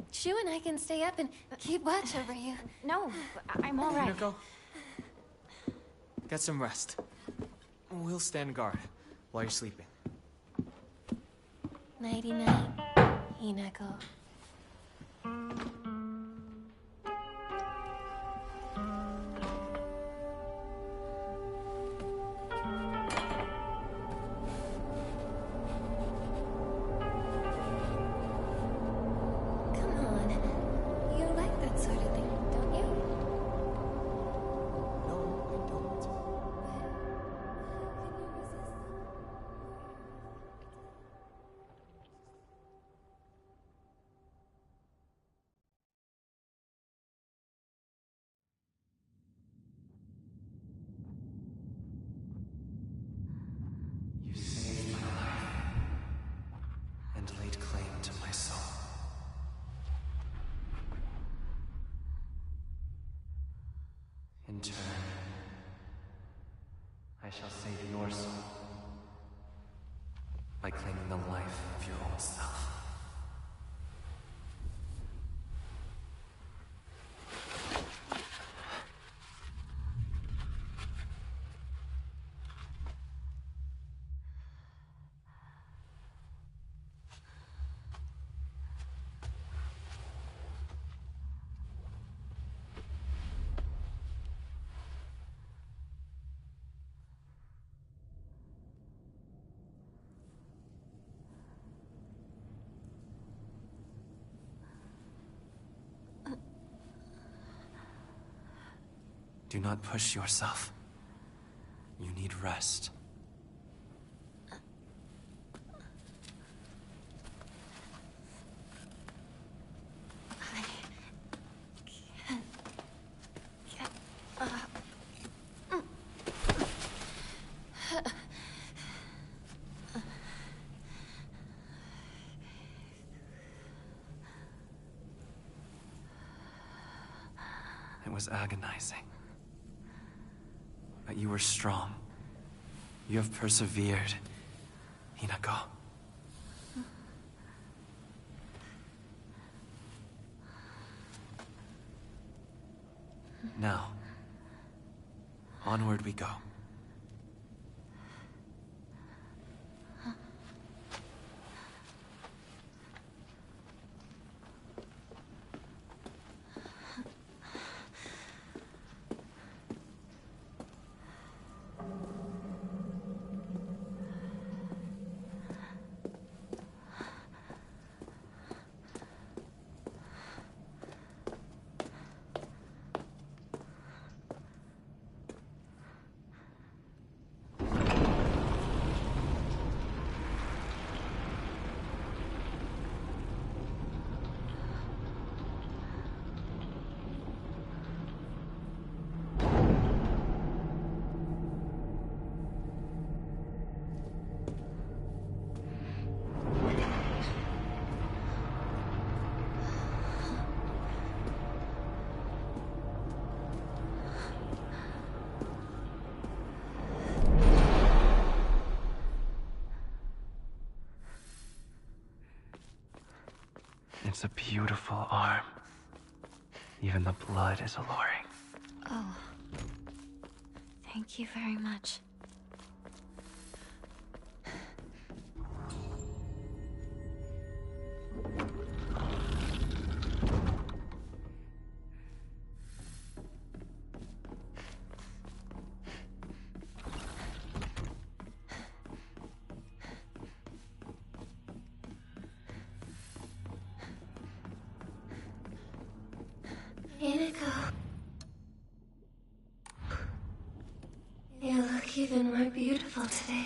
Shu and I can stay up and keep watch over you. No, I'm all right. Hinako, get some rest. We'll stand guard while you're sleeping. Nighty-night, Hinako. Come on. You like that sort of thing, don't you? No, I don't. But how can you resist? You saved my life and laid claim to my soul. In turn, I shall save your soul by claiming the life of your old self. Do not push yourself. You need rest. It was agonizing. But you were strong. You have persevered, Hinako. Now, onward we go. It's a beautiful arm. Even the blood is alluring. Oh. Thank you very much. Hinako. You look even more beautiful today.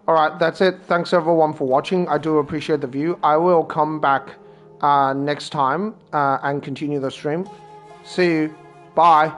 Alright, that's it. Thanks everyone for watching. I do appreciate the view. I will come back next time and continue the stream. See you. Bye.